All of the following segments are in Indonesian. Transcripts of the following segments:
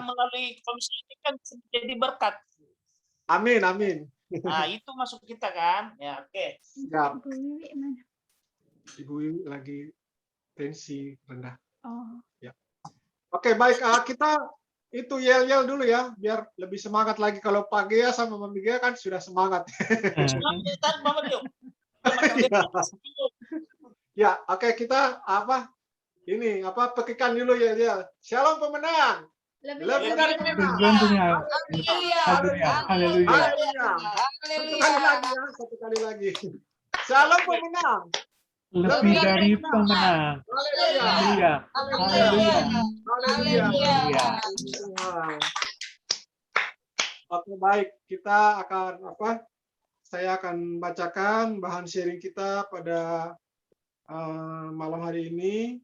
melalui komisi ini kan jadi berkat. Amin, amin. Nah, itu masuk kita kan. Ya, oke. Siap. Ibu Wiwi mana? Ibu Wiwi lagi tensi rendah. Oh. Ya. Oke, baik. Kita itu yel-yel dulu ya, biar lebih semangat lagi. Kalau Pak Gea sama Mami Gea kan sudah semangat. Ya, oke, kita pekikan dulu yel-yel. Shalom pemenang. Lebih dari pemenang. Haleluya. Satu kali lagi. Shalom pemenang. Lebih dari pemenang. Haleluya. Haleluya. Oke, baik. Kita akan saya akan bacakan bahan sharing kita pada malam hari ini.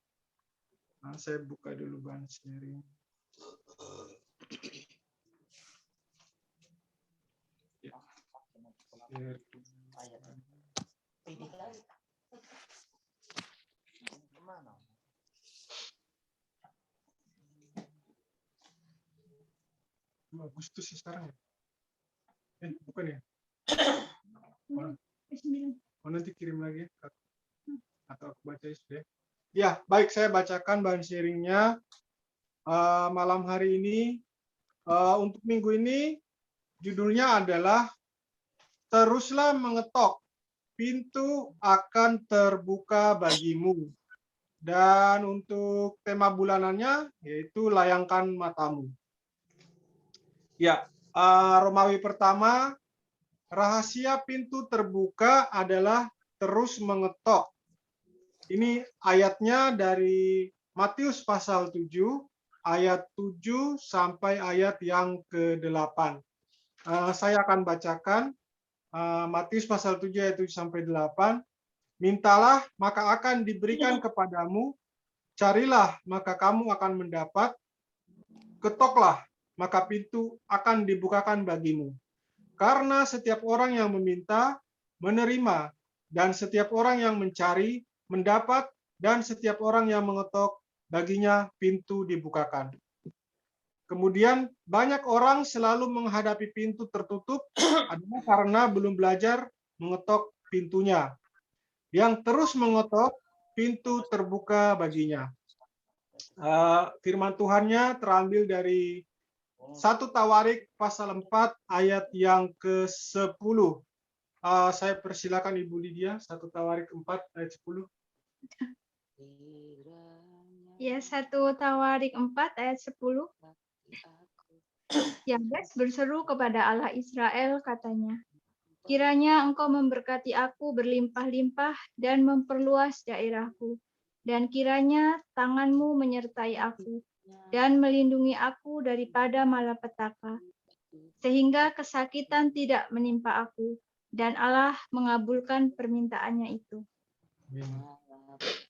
Saya buka dulu bahan sharing. Agustus sekarang ya? Bukan ya? Oh, nanti kirim lagi atau aku baca sudah. Ya, baik, saya bacakan bahan sharingnya malam hari ini. Untuk minggu ini judulnya adalah teruslah mengetok, pintu akan terbuka bagimu. Dan untuk tema bulanannya yaitu layangkan matamu. Ya, Romawi pertama, rahasia pintu terbuka adalah terus mengetok. Ini ayatnya dari Matius pasal 7, ayat 7 sampai ayat yang ke-8. Saya akan bacakan Matius pasal 7 ayat 7 sampai 8. Mintalah, maka akan diberikan kepadamu. Carilah, maka kamu akan mendapat. Ketoklah, maka pintu akan dibukakan bagimu. Karena setiap orang yang meminta, menerima, dan setiap orang yang mencari, mendapat, dan setiap orang yang mengetok, baginya pintu dibukakan. Kemudian banyak orang selalu menghadapi pintu tertutup adalah karena belum belajar mengetok pintunya. Yang terus mengetok, pintu terbuka baginya. Firman Tuhannya terambil dari 1 Tawarik pasal 4 ayat yang ke-10. Saya persilakan Ibu Lydia, 1 Tawarik 4 ayat 10. Ya, 1 Tawarik 4 ayat 10. Yabes berseru kepada Allah Israel, katanya, kiranya engkau memberkati aku berlimpah-limpah dan memperluas daerahku, dan kiranya tanganmu menyertai aku dan melindungi aku daripada malapetaka, sehingga kesakitan tidak menimpa aku, dan Allah mengabulkan permintaannya itu.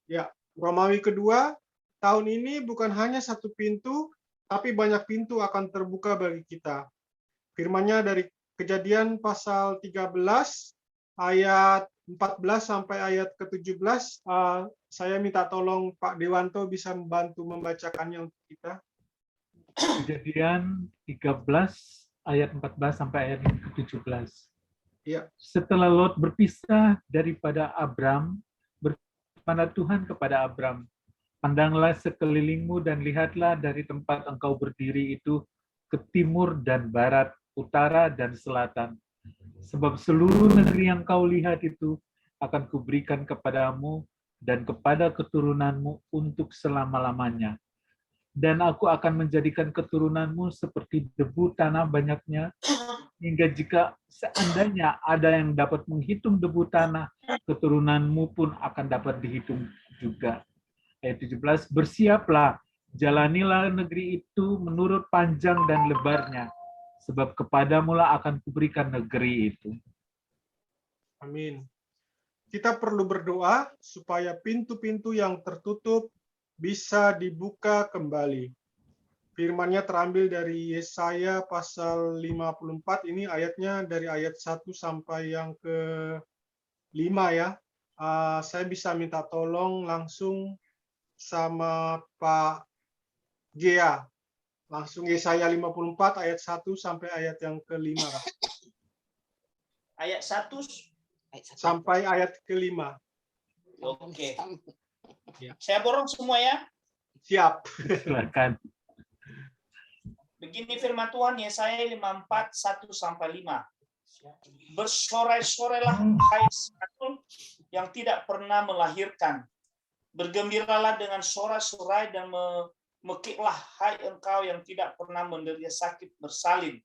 Ya, Romawi kedua, tahun ini bukan hanya satu pintu, tapi banyak pintu akan terbuka bagi kita. Firman-Nya dari Kejadian pasal 13 ayat 14 sampai ayat ke-17. Saya minta tolong Pak Dewanto bisa membantu membacakannya untuk kita. Kejadian 13 ayat 14 sampai ayat ke-17. Ya. Setelah Lot berpisah daripada Abram, berfirman Tuhan kepada Abram, pandanglah sekelilingmu dan lihatlah dari tempat engkau berdiri itu ke timur dan barat, utara dan selatan. Sebab seluruh negeri yang kau lihat itu akan kuberikan kepadamu dan kepada keturunanmu untuk selama-lamanya. Dan aku akan menjadikan keturunanmu seperti debu tanah banyaknya, hingga jika seandainya ada yang dapat menghitung debu tanah, keturunanmu pun akan dapat dihitung juga. Ayat 17, bersiaplah, jalanilah negeri itu menurut panjang dan lebarnya, sebab kepadamulah akan kuberikan negeri itu. Amin. Kita perlu berdoa supaya pintu-pintu yang tertutup bisa dibuka kembali. Firman-Nya terambil dari Yesaya pasal 54, ini ayatnya dari ayat 1 sampai yang ke-5 ya. Saya bisa minta tolong langsung sama Pak Gea. Langsung Yesaya 54 ayat 1 sampai ayat yang ke-5, Kak. Ayat 1. Sampai ayat ke-5. Oke. Ya. Saya borong semua ya. Siap. Silakan. Begini firman Tuhan Yesaya 54 1 sampai 5. Bersorai-sorailah hai Sion yang tidak pernah melahirkan. Bergembiralah dengan sorai-sorai dan mekiklah hai engkau yang tidak pernah menderita sakit bersalin.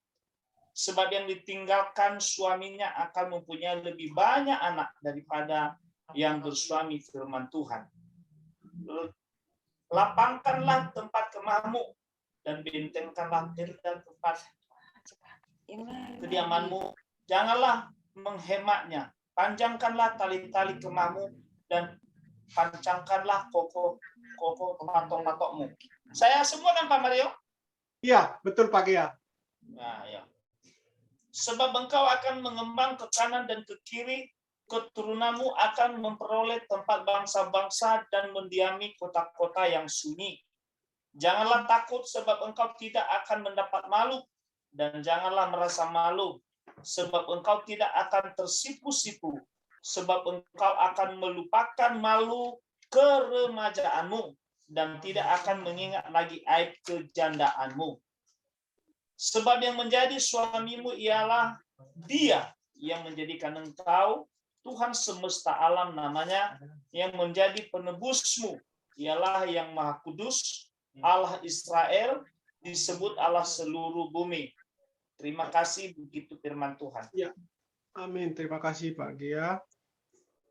Sebab yang ditinggalkan suaminya akan mempunyai lebih banyak anak daripada yang bersuami, firman Tuhan. Lapangkanlah tempat kemahmu dan bentengkanlah tempat kediamanmu. Janganlah menghematnya. Panjangkanlah tali-tali kemahmu dan pancangkanlah kokoh patok-patokmu. Saya semua kan Pak Mario? Iya, betul Pak Gia. Nah, ya. Sebab engkau akan mengembang ke kanan dan ke kiri, keturunanmu akan memperoleh tempat bangsa-bangsa dan mendiami kota-kota yang sunyi. Janganlah takut sebab engkau tidak akan mendapat malu, dan janganlah merasa malu sebab engkau tidak akan tersipu-sipu, sebab engkau akan melupakan malu keremajaanmu dan tidak akan mengingat lagi aib kejandaanmu. Sebab yang menjadi suamimu ialah Dia yang menjadikan engkau, Tuhan semesta alam namanya, yang menjadi penebusmu ialah yang Maha Kudus, Allah Israel, disebut Allah seluruh bumi. Terima kasih, begitu firman Tuhan. Ya. Amin. Terima kasih Pak Gia.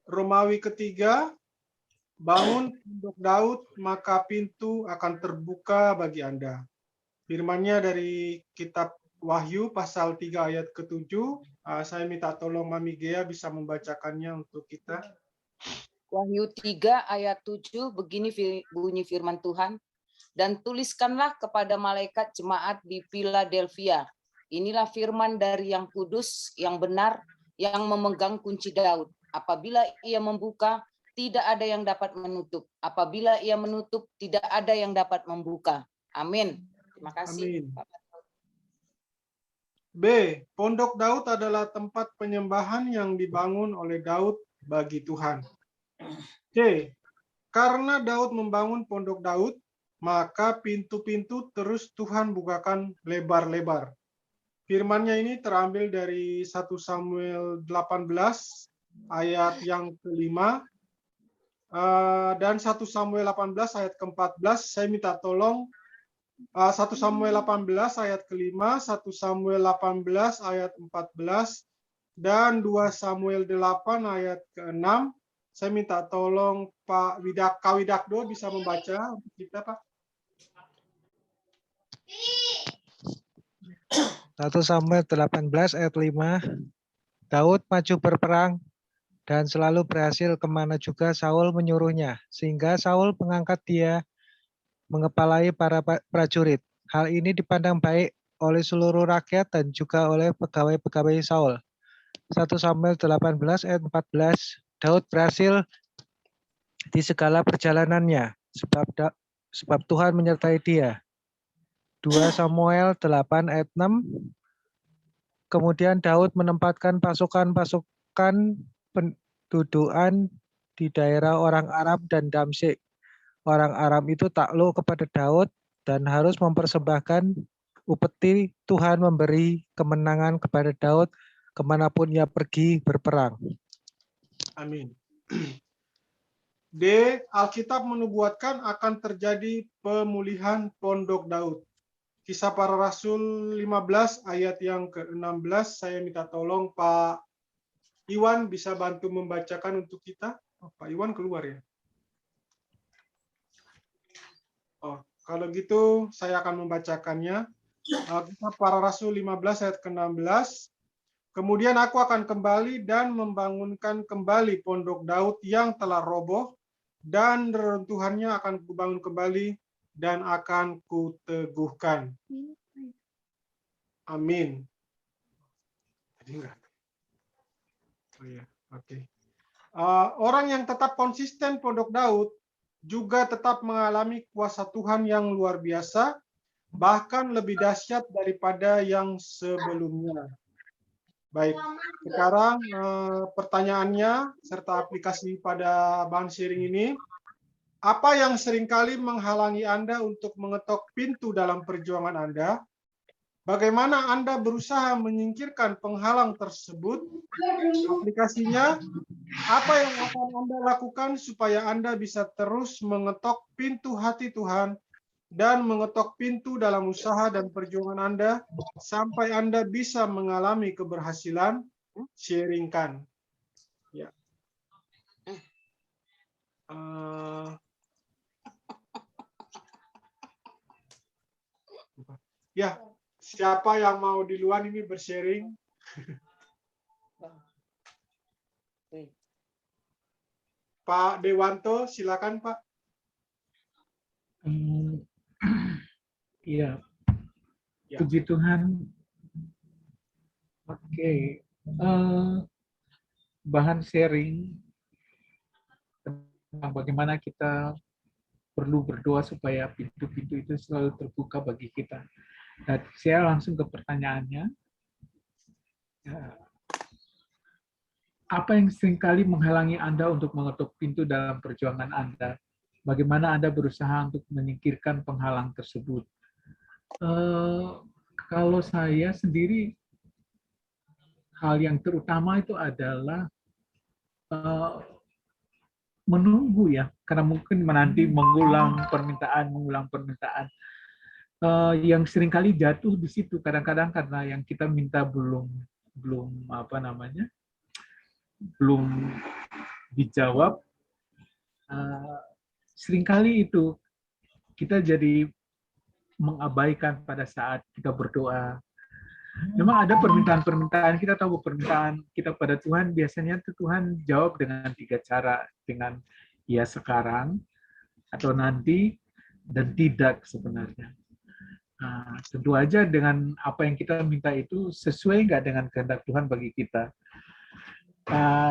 Romawi ketiga, bangun pondok Daud, maka pintu akan terbuka bagi Anda. Firman-Nya dari kitab Wahyu pasal 3 ayat ke-7. Saya minta tolong Mami Gea bisa membacakannya untuk kita. Wahyu 3 ayat 7, begini bunyi firman Tuhan. Dan tuliskanlah kepada malaikat jemaat di Philadelphia. Inilah firman dari yang kudus, yang benar, yang memegang kunci Daud. Apabila ia membuka, tidak ada yang dapat menutup. Apabila ia menutup, tidak ada yang dapat membuka. Amin. Terima kasih. Amin. B. Pondok Daud adalah tempat penyembahan yang dibangun oleh Daud bagi Tuhan. C. Karena Daud membangun pondok Daud, maka pintu-pintu terus Tuhan bukakan lebar-lebar. Firman-Nya ini terambil dari 1 Samuel 18 ayat yang ke-5 dan 1 Samuel 18 ayat ke-14. Saya minta tolong 1 Samuel 18 ayat ke-5, 1 Samuel 18 ayat 14, dan 2 Samuel 8 ayat ke-6. Saya minta tolong Pak Kawidakdo bisa membaca untuk kita, Pak. 1 Samuel 18 ayat 5, Daud maju berperang dan selalu berhasil kemana juga Saul menyuruhnya, sehingga Saul mengangkat dia mengepalai para prajurit. Hal ini dipandang baik oleh seluruh rakyat dan juga oleh pegawai-pegawai Saul. 1 Samuel 18 ayat 14, Daud berhasil di segala perjalanannya, sebab Tuhan menyertai dia. 2 Samuel 8 ayat 6, kemudian Daud menempatkan pasukan-pasukan pendudukan di daerah orang Aram dan Damsyik. Orang Aram itu takluk kepada Daud dan harus mempersembahkan upeti. Tuhan memberi kemenangan kepada Daud kemanapun ia pergi berperang. Amin. D. Alkitab menubuatkan akan terjadi pemulihan pondok Daud. Kisah Para Rasul 15 ayat yang ke-16. Saya minta tolong Pak Iwan bisa bantu membacakan untuk kita. Oh, Pak Iwan keluar ya. Oh, kalau gitu saya akan membacakannya. Kisah Para Rasul 15 ayat ke-16. Kemudian aku akan kembali dan membangunkan kembali pondok Daud yang telah roboh, dan reruntuhannya akan kubangun kembali dan akan kuteguhkan. Amin. Oh ya, oke. Orang yang tetap konsisten pondok Daud juga tetap mengalami kuasa Tuhan yang luar biasa bahkan lebih dahsyat daripada yang sebelumnya. Baik, sekarang pertanyaannya serta aplikasi pada bahan sharing ini, apa yang seringkali menghalangi Anda untuk mengetok pintu dalam perjuangan Anda? Bagaimana Anda berusaha menyingkirkan penghalang tersebut? Aplikasinya, apa yang akan Anda lakukan supaya Anda bisa terus mengetok pintu hati Tuhan dan mengetok pintu dalam usaha dan perjuangan Anda sampai Anda bisa mengalami keberhasilan? Sharingkan. Ya. Ya, siapa yang mau duluan ini bersharing? Pak Dewanto, silakan Pak. Iya, Ya. puji Tuhan. Oke, bahan sharing tentang bagaimana kita perlu berdoa supaya pintu-pintu itu selalu terbuka bagi kita. Dan saya langsung ke pertanyaannya. Apa yang seringkali menghalangi Anda untuk mengetuk pintu dalam perjuangan Anda? Bagaimana Anda berusaha untuk menyingkirkan penghalang tersebut? Kalau saya sendiri, hal yang terutama itu adalah menunggu ya, karena mungkin menanti mengulang permintaan. Yang seringkali jatuh di situ kadang-kadang karena yang kita minta belum dijawab. Seringkali itu kita jadi mengabaikan pada saat kita berdoa. Memang ada permintaan-permintaan, kita tahu permintaan kita pada Tuhan, biasanya Tuhan jawab dengan 3 cara, dengan ya sekarang, atau nanti, dan tidak sebenarnya. Nah, tentu aja dengan apa yang kita minta itu sesuai nggak dengan kehendak Tuhan bagi kita.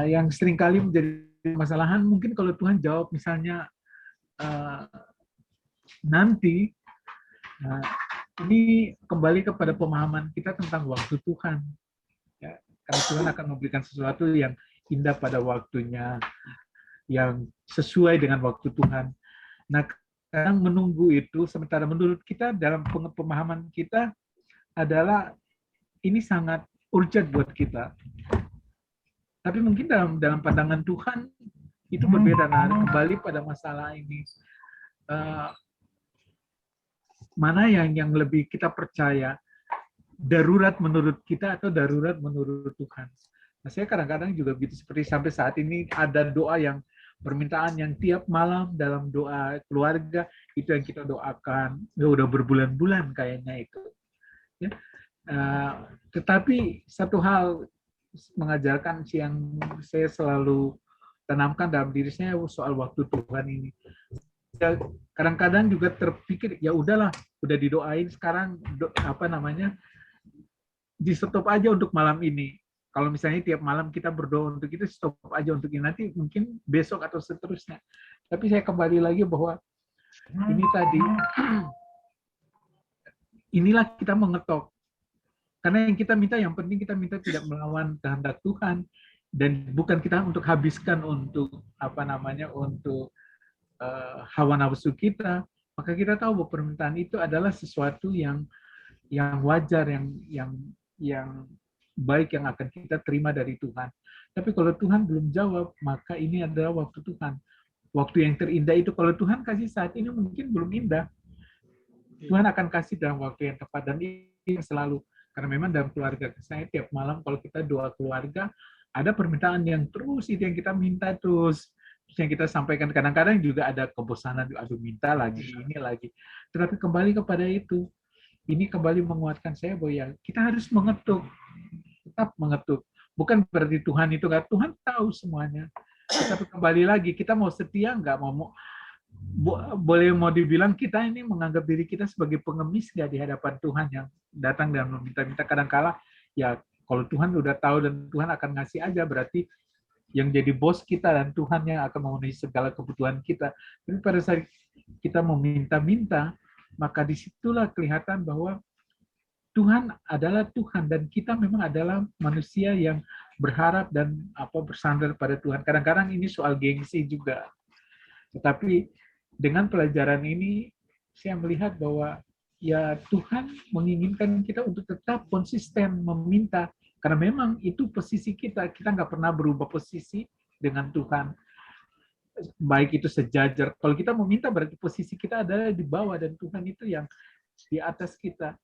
Yang seringkali menjadi masalahan, mungkin kalau Tuhan jawab misalnya nanti, ini kembali kepada pemahaman kita tentang waktu Tuhan. Ya, karena Tuhan akan memberikan sesuatu yang indah pada waktunya, yang sesuai dengan waktu Tuhan. Nah, kadang menunggu itu, sementara menurut kita dalam pemahaman kita adalah ini sangat urgent buat kita. Tapi mungkin dalam pandangan Tuhan itu berbeda. Nah, kembali pada masalah ini. Mana yang lebih kita percaya, darurat menurut kita atau darurat menurut Tuhan. Nah, saya kadang-kadang juga begitu, seperti sampai saat ini ada doa yang permintaan yang tiap malam dalam doa keluarga itu yang kita doakan, udah berbulan-bulan kayaknya itu. Ya. Tetapi satu hal mengajarkan yang saya selalu tanamkan dalam diri saya soal waktu Tuhan ini. Kadang-kadang juga terpikir ya udahlah, udah didoain sekarang di stop aja untuk malam ini. Kalau misalnya tiap malam kita berdoa untuk itu, stop aja untuk ini, nanti mungkin besok atau seterusnya. Tapi saya kembali lagi bahwa ini tadi, inilah kita mengetok. Karena yang kita minta, yang penting kita minta tidak melawan kehendak Tuhan, dan bukan kita untuk habiskan untuk untuk hawa nafsu kita. Maka kita tahu bahwa permintaan itu adalah sesuatu yang wajar, yang baik, yang akan kita terima dari Tuhan. Tapi kalau Tuhan belum jawab, maka ini adalah waktu Tuhan. Waktu yang terindah itu, kalau Tuhan kasih saat ini mungkin belum indah. Tuhan akan kasih dalam waktu yang tepat, dan ini selalu. Karena memang dalam keluarga saya, tiap malam kalau kita doa keluarga, ada permintaan yang terus, itu yang kita minta terus. Yang kita sampaikan, kadang-kadang juga ada kebosanan, aduh minta lagi, ini lagi. Tetapi kembali kepada itu, ini kembali menguatkan saya bahwa ya kita harus mengetuk, tetap mengetuk. Bukan berarti Tuhan itu nggak, Tuhan tahu semuanya. Tapi kembali lagi, kita mau setia nggak, boleh mau dibilang kita ini menganggap diri kita sebagai pengemis nggak di hadapan Tuhan yang datang dan meminta-minta. Kadang-kala ya kalau Tuhan udah tahu dan Tuhan akan ngasih aja, berarti yang jadi bos kita dan Tuhan yang akan memenuhi segala kebutuhan kita. Tapi pada saat kita meminta-minta, maka disitulah kelihatan bahwa Tuhan adalah Tuhan dan kita memang adalah manusia yang berharap dan bersandar pada Tuhan. Kadang-kadang ini soal gengsi juga. Tetapi dengan pelajaran ini saya melihat bahwa ya Tuhan menginginkan kita untuk tetap konsisten meminta, karena memang itu posisi kita nggak pernah berubah posisi dengan Tuhan. Baik itu sejajar. Kalau kita meminta berarti posisi kita adalah di bawah dan Tuhan itu yang di atas kita.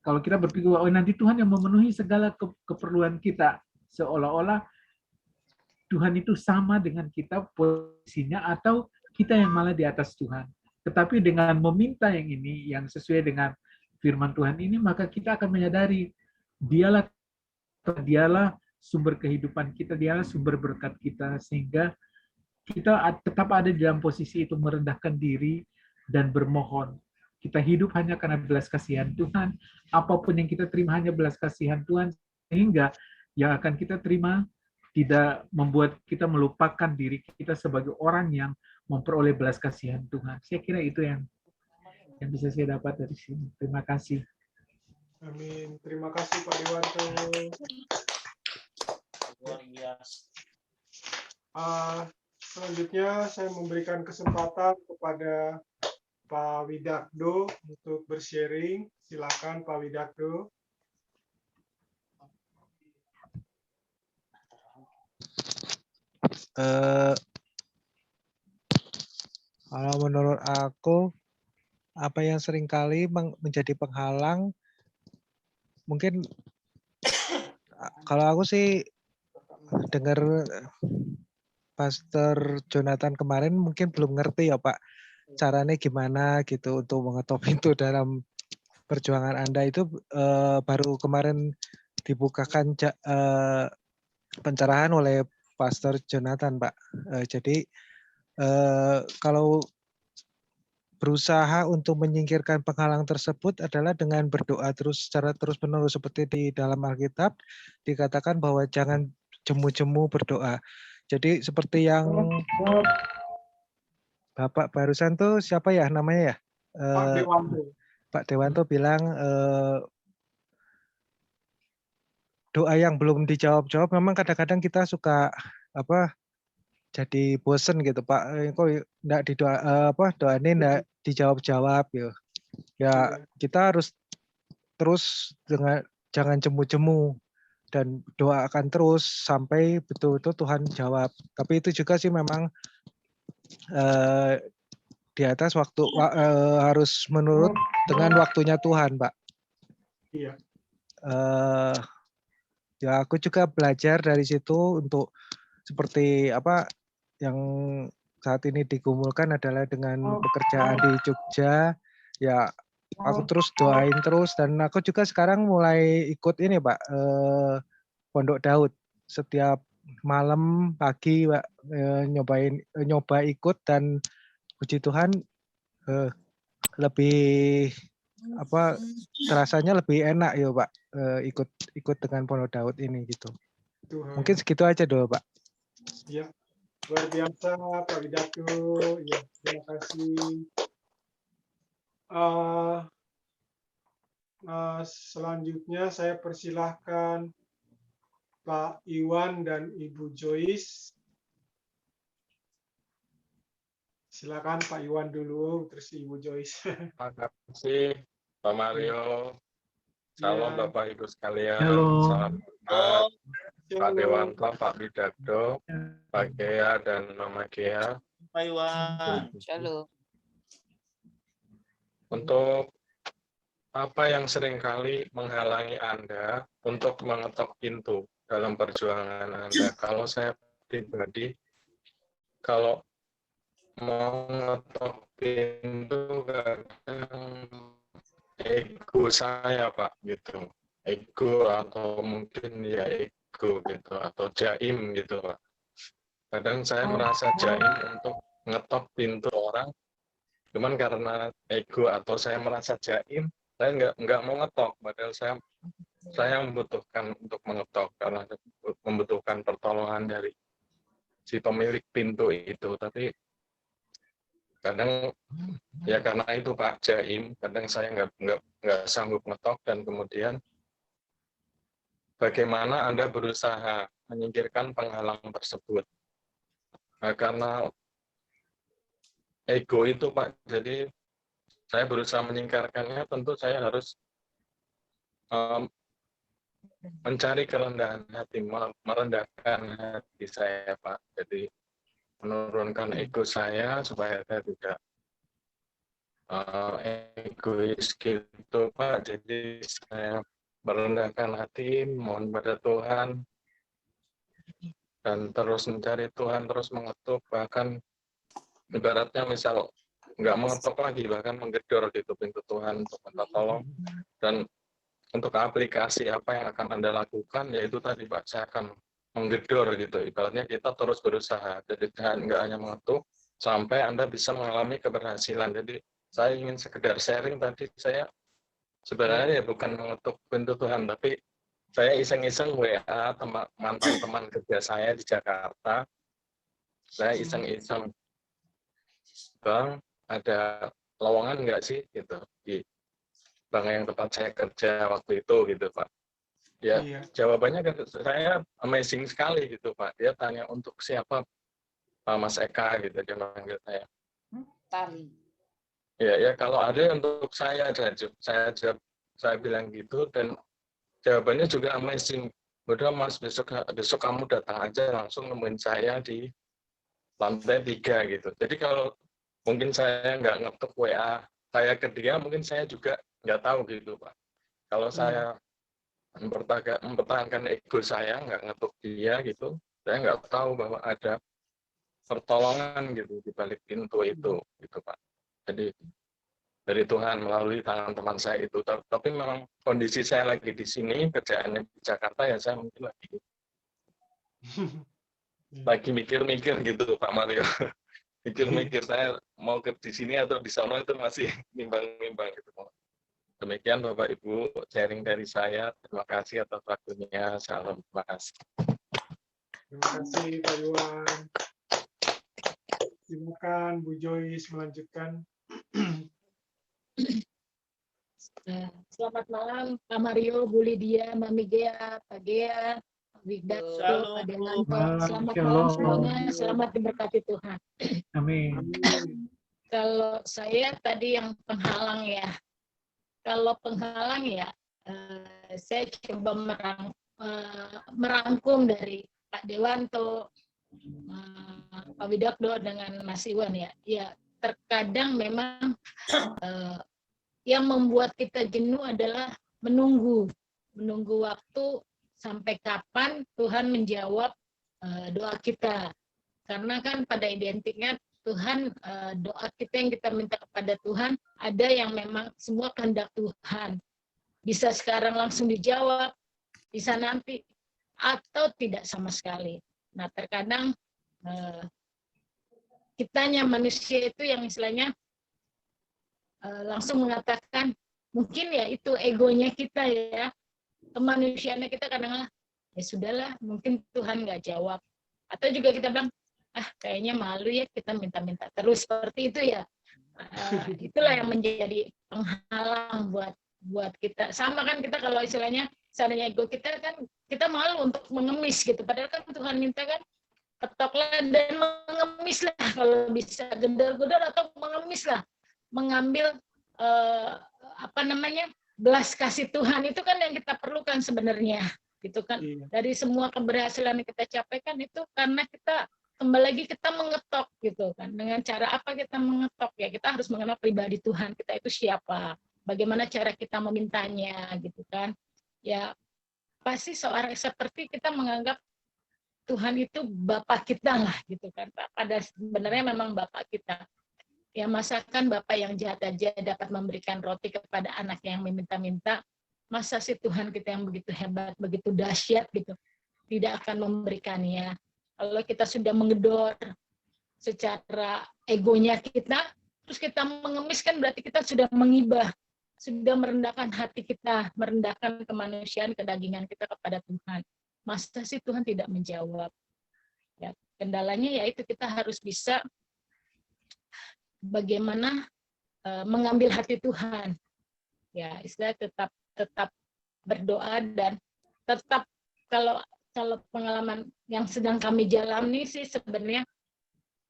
Kalau kita berpikir, oh nanti Tuhan yang memenuhi segala keperluan kita, seolah-olah Tuhan itu sama dengan kita posisinya, atau kita yang malah di atas Tuhan. Tetapi dengan meminta yang ini, yang sesuai dengan firman Tuhan ini, maka kita akan menyadari dialah sumber kehidupan kita, dialah sumber berkat kita, sehingga kita tetap ada di dalam posisi itu merendahkan diri dan bermohon. Kita hidup hanya karena belas kasihan Tuhan. Apapun yang kita terima hanya belas kasihan Tuhan, sehingga yang akan kita terima tidak membuat kita melupakan diri kita sebagai orang yang memperoleh belas kasihan Tuhan. Saya kira itu yang bisa saya dapat dari sini. Terima kasih. Amin. Terima kasih Pak Dewanto. Luar biasa. Selanjutnya saya memberikan kesempatan kepada Pak Widakdo untuk bersharing. Silakan Pak Widakdo. Kalau menurut aku, apa yang seringkali menjadi penghalang, mungkin kalau aku sih dengar Pastor Jonathan kemarin mungkin belum ngerti ya Pak, caranya gimana gitu untuk mengetok pintu dalam perjuangan Anda itu baru kemarin dibukakan pencerahan oleh Pastor Jonathan Pak. Jadi kalau berusaha untuk menyingkirkan penghalang tersebut adalah dengan berdoa secara terus-menerus, seperti di dalam Alkitab dikatakan bahwa jangan jemu-jemu berdoa. Jadi seperti yang Bapak barusan tuh siapa ya namanya ya? Pak Dewanto. Pak Dewanto bilang doa yang belum dijawab-jawab memang kadang-kadang kita suka jadi bosen gitu Pak. Kok enggak doanya enggak dijawab-jawab gitu. Ya kita harus terus jangan jemu-jemu dan doakan terus sampai betul-betul Tuhan jawab. Tapi itu juga sih memang di atas waktu harus menurut dengan waktunya Tuhan, Pak. Iya. Ya aku juga belajar dari situ untuk seperti yang saat ini digumulkan adalah dengan pekerjaan di Jogja. Ya aku terus doain terus, dan aku juga sekarang mulai ikut ini Pak, Pondok Daud. Setiap malam pagi Pak, nyoba ikut, dan puji Tuhan lebih terasanya lebih enak ya Pak, ikut dengan Pondok Daud ini gitu. Tuhan. Mungkin segitu aja dulu Pak. Ya, luar biasa Pak Widakdo. Ya, terima kasih. Selanjutnya saya persilahkan Pak Iwan dan Ibu Joyce. Silakan Pak Iwan dulu, terus Ibu Joyce. Terima kasih Pak Mario. Salam Ya. Bapak Ibu sekalian. Halo. Salam Pak Dewanto, Pak Widakdo, Pak Gea dan Mama Gea. Pak Iwan. Shalom. Untuk apa yang seringkali menghalangi Anda untuk mengetok pintu dalam perjuangan Anda? Kalau saya pribadi, kalau mau mengetok pintu kadang ego saya Pak gitu, ego atau mungkin ya ego gitu, atau jaim gitu Pak. Kadang saya merasa jaim untuk ngetok pintu orang, cuman karena ego atau saya merasa jaim, saya nggak mau ngetok, padahal saya membutuhkan untuk mengetok karena membutuhkan pertolongan dari si pemilik pintu itu. Tapi kadang ya karena itu Pak Jaim, kadang saya nggak sanggup ngetok, dan kemudian bagaimana Anda berusaha menyingkirkan penghalang tersebut. Nah, karena ego itu Pak, jadi saya berusaha menyingkirkannya, tentu saya harus mencari kerendahan hati, merendahkan hati saya Pak. Jadi menurunkan ego saya supaya saya tidak egois gitu Pak. Jadi saya merendahkan hati, mohon pada Tuhan, dan terus mencari Tuhan, terus mengetuk, bahkan ibaratnya misal nggak mengetuk lagi, bahkan menggedor gitu pintu Tuhan untuk minta tolong. Dan untuk aplikasi apa yang akan Anda lakukan, yaitu tadi Pak, saya akan menggedor gitu. Ibaratnya kita terus berusaha, jadi nggak hanya mengetuk, sampai Anda bisa mengalami keberhasilan. Jadi saya ingin sekedar sharing tadi, saya sebenarnya ya bukan mengetuk pintu Tuhan, tapi saya iseng-iseng WA mantan teman kerja saya di Jakarta. Saya iseng-iseng, Bang, ada lowongan nggak sih gitu di bank yang tempat saya kerja waktu itu gitu Pak. Ya, jawabannya saya amazing sekali gitu Pak. Dia tanya untuk siapa, Mas Eka gitu, dia manggil saya. Tari. Ya kalau ada untuk saya bilang gitu, dan jawabannya juga amazing. Udah Mas, besok kamu datang aja, langsung nemuin saya di lantai 3 gitu. Jadi kalau mungkin saya nggak ngetuk WA saya ke dia, mungkin saya juga nggak tahu gitu Pak. Kalau saya mempertahankan ego saya, nggak ngetuk dia gitu, saya nggak tahu bahwa ada pertolongan gitu di balik pintu itu gitu Pak. Jadi dari Tuhan melalui tangan teman saya itu. Tapi memang kondisi saya lagi di sini, kerjaannya di Jakarta, ya saya mungkin lagi mikir-mikir gitu Pak Mario. Mikir-mikir saya mau ke di sini atau di sana, itu masih nimbang-nimbang gitu. Demikian Bapak Ibu sharing dari saya. Terima kasih atas waktunya. Salam, terima kasih. Terima kasih Pak Iwan. Silakan Bu Joyce melanjutkan. Selamat malam Pak Mario, Bu Lydia, Mami Gea, Pak Gea, Wigdato, Pak Dewanto. Selamat malam semuanya, selamat diberkati Tuhan. Amin. Kalau saya tadi yang penghalang ya, kalau penghalang ya, saya coba merangkum dari Pak Dewanto, Pak Widakdo dengan Mas Iwan ya. Ya terkadang memang yang membuat kita jenuh adalah menunggu waktu sampai kapan Tuhan menjawab doa kita. Karena kan pada identiknya Tuhan, doa kita yang kita minta kepada Tuhan, ada yang memang semua kehendak Tuhan. Bisa sekarang langsung dijawab, bisa nanti, atau tidak sama sekali. Nah terkadang kitanya manusia itu yang istilahnya langsung mengatakan, mungkin ya itu egonya kita ya, kemanusiaannya kita kadang-kadang, ya sudahlah, mungkin Tuhan nggak jawab. Atau juga kita bilang, kayaknya malu ya kita minta-minta terus, seperti itu ya. Itulah yang menjadi penghalang buat kita. Sama kan kita kalau istilahnya, seandainya ego kita kan, kita malu untuk mengemis gitu. Padahal kan Tuhan minta kan, ketoklah dan mengemislah kalau bisa, gendar-gendar atau mengemislah. Mengambil belas kasih Tuhan itu kan yang kita perlukan sebenarnya gitu kan. Dari semua keberhasilan yang kita capai kan itu karena kita kembali lagi kita mengetok gitu kan. Dengan cara apa kita mengetok ya, kita harus mengenal pribadi Tuhan kita itu siapa, bagaimana cara kita memintanya gitu kan ya. Pasti seperti kita menganggap Tuhan itu Bapak kita lah gitu kan. Pada sebenarnya memang Bapak kita. Ya masakan Bapak yang jahat aja dapat memberikan roti kepada anak yang meminta-minta, masa sih Tuhan kita yang begitu hebat, begitu dahsyat gitu, tidak akan memberikannya. Kalau kita sudah menggedor secara egonya kita, terus kita mengemis kan berarti kita sudah mengibah, sudah merendahkan hati kita, merendahkan kemanusiaan, kedagingan kita kepada Tuhan. Masa sih Tuhan tidak menjawab? Ya, kendalanya yaitu kita harus bisa bagaimana mengambil hati Tuhan. Ya, istilah tetap berdoa dan tetap kalau pengalaman yang sedang kami jalani sih sebenarnya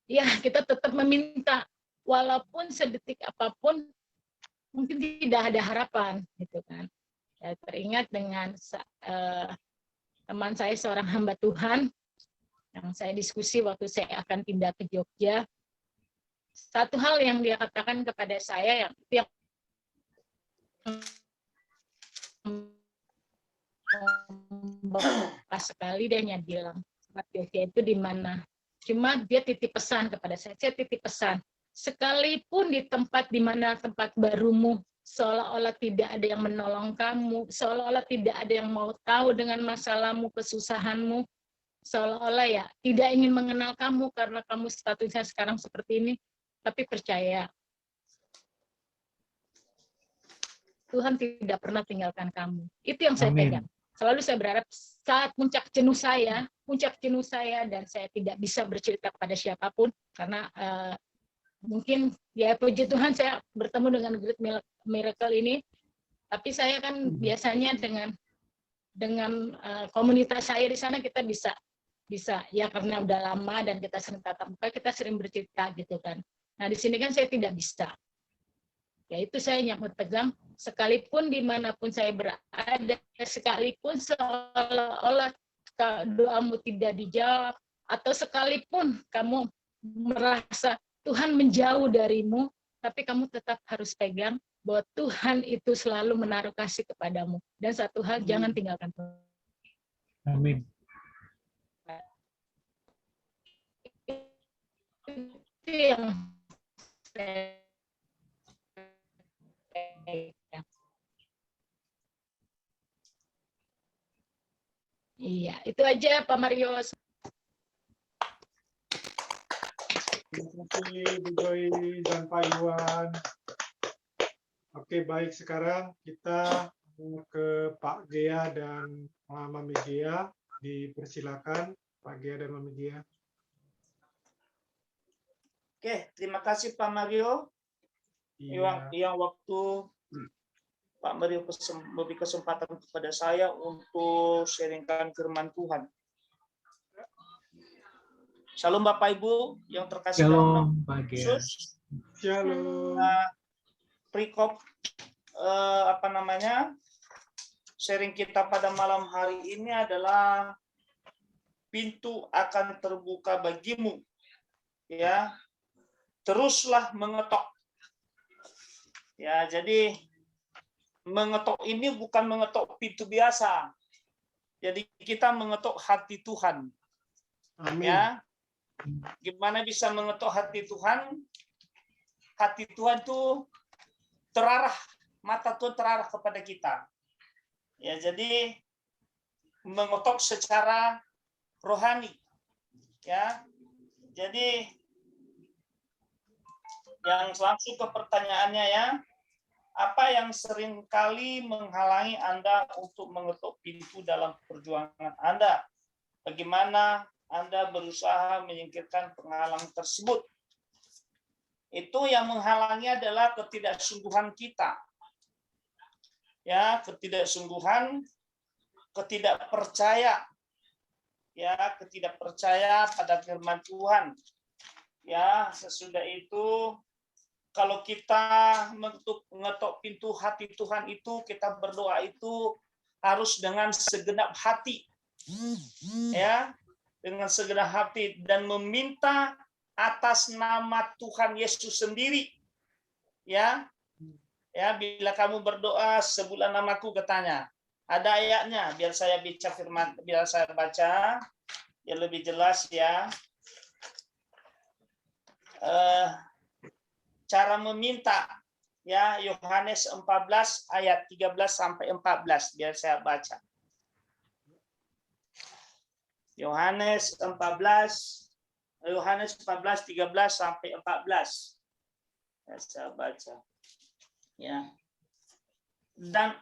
ya kita tetap meminta walaupun sedetik apapun mungkin tidak ada harapan gitu kan. Ya, teringat dengan teman saya seorang hamba Tuhan yang saya diskusi waktu saya akan pindah ke Jogja. Satu hal yang dia katakan kepada saya yang pas sekali dia bilang, Jogja itu di mana? Cuma dia titip pesan kepada saya titip pesan. Sekalipun di tempat di mana tempat barumu, seolah-olah tidak ada yang menolong kamu, seolah-olah tidak ada yang mau tahu dengan masalahmu, kesusahanmu, seolah-olah ya tidak ingin mengenal kamu karena kamu statusnya sekarang seperti ini, tapi percaya Tuhan tidak pernah tinggalkan kamu. Itu yang saya pegang. Selalu saya berharap saat puncak jenuh saya dan saya tidak bisa bercerita kepada siapapun karena mungkin ya puji Tuhan saya bertemu dengan Great Miracle ini, tapi saya kan biasanya dengan komunitas saya di sana kita bisa ya karena udah lama dan kita sering tatap muka, kita sering bercerita gitu kan. Nah di sini kan saya tidak bisa. Ya itu saya yang pegang, sekalipun dimanapun saya berada, sekalipun seolah-olah doamu tidak dijawab, atau sekalipun kamu merasa Tuhan menjauh darimu, tapi kamu tetap harus pegang bahwa Tuhan itu selalu menaruh kasih kepadamu. Dan satu hal, jangan tinggalkan Tuhan. Amin. Itu yang saya pegang. Iya, itu aja Pak Mario. Terima kasih Bu Joy dan Pak Iwan. Oke, baik, sekarang kita ke Pak Gea dan Mami Gea. Dipersilakan Pak Gea dan Mami Gea. Oke, terima kasih Pak Mario. Yang waktu Pak Mario memberi kesempatan kepada saya untuk sharingkan firman Tuhan. Shalom Bapak Ibu yang terkasih dalam nama Yesus. Shalom. Perikop sharing kita pada malam hari ini adalah pintu akan terbuka bagimu. Ya. Teruslah mengetok. Ya, jadi mengetok ini bukan mengetok pintu biasa. Jadi kita mengetok hati Tuhan. Amin. Ya. Gimana bisa mengetok hati Tuhan? Hati Tuhan itu terarah, mata Tuhan terarah kepada kita. Ya, jadi mengetok secara rohani. Ya. Jadi yang langsung ke pertanyaannya ya, apa yang sering kali menghalangi Anda untuk mengetuk pintu dalam perjuangan Anda? Bagaimana Anda berusaha menyingkirkan penghalang tersebut? Itu yang menghalangi adalah ketidaksungguhan kita. Ya, ketidakpercaya. Ya, ketidakpercaya pada firman Tuhan. Ya, sesudah itu kalau kita mengetuk pintu hati Tuhan itu, kita berdoa itu harus dengan segenap hati. Ya, dengan segenap hati dan meminta atas nama Tuhan Yesus sendiri. Ya. Ya, bila kamu berdoa sebulan namaku katanya. Ada ayatnya, biar saya baca ya lebih jelas ya. Cara meminta ya, Yohanes 14 ayat 13 sampai 14 biar saya baca. Yohanes 14 13 sampai 14. Ya, saya baca. Ya. Dan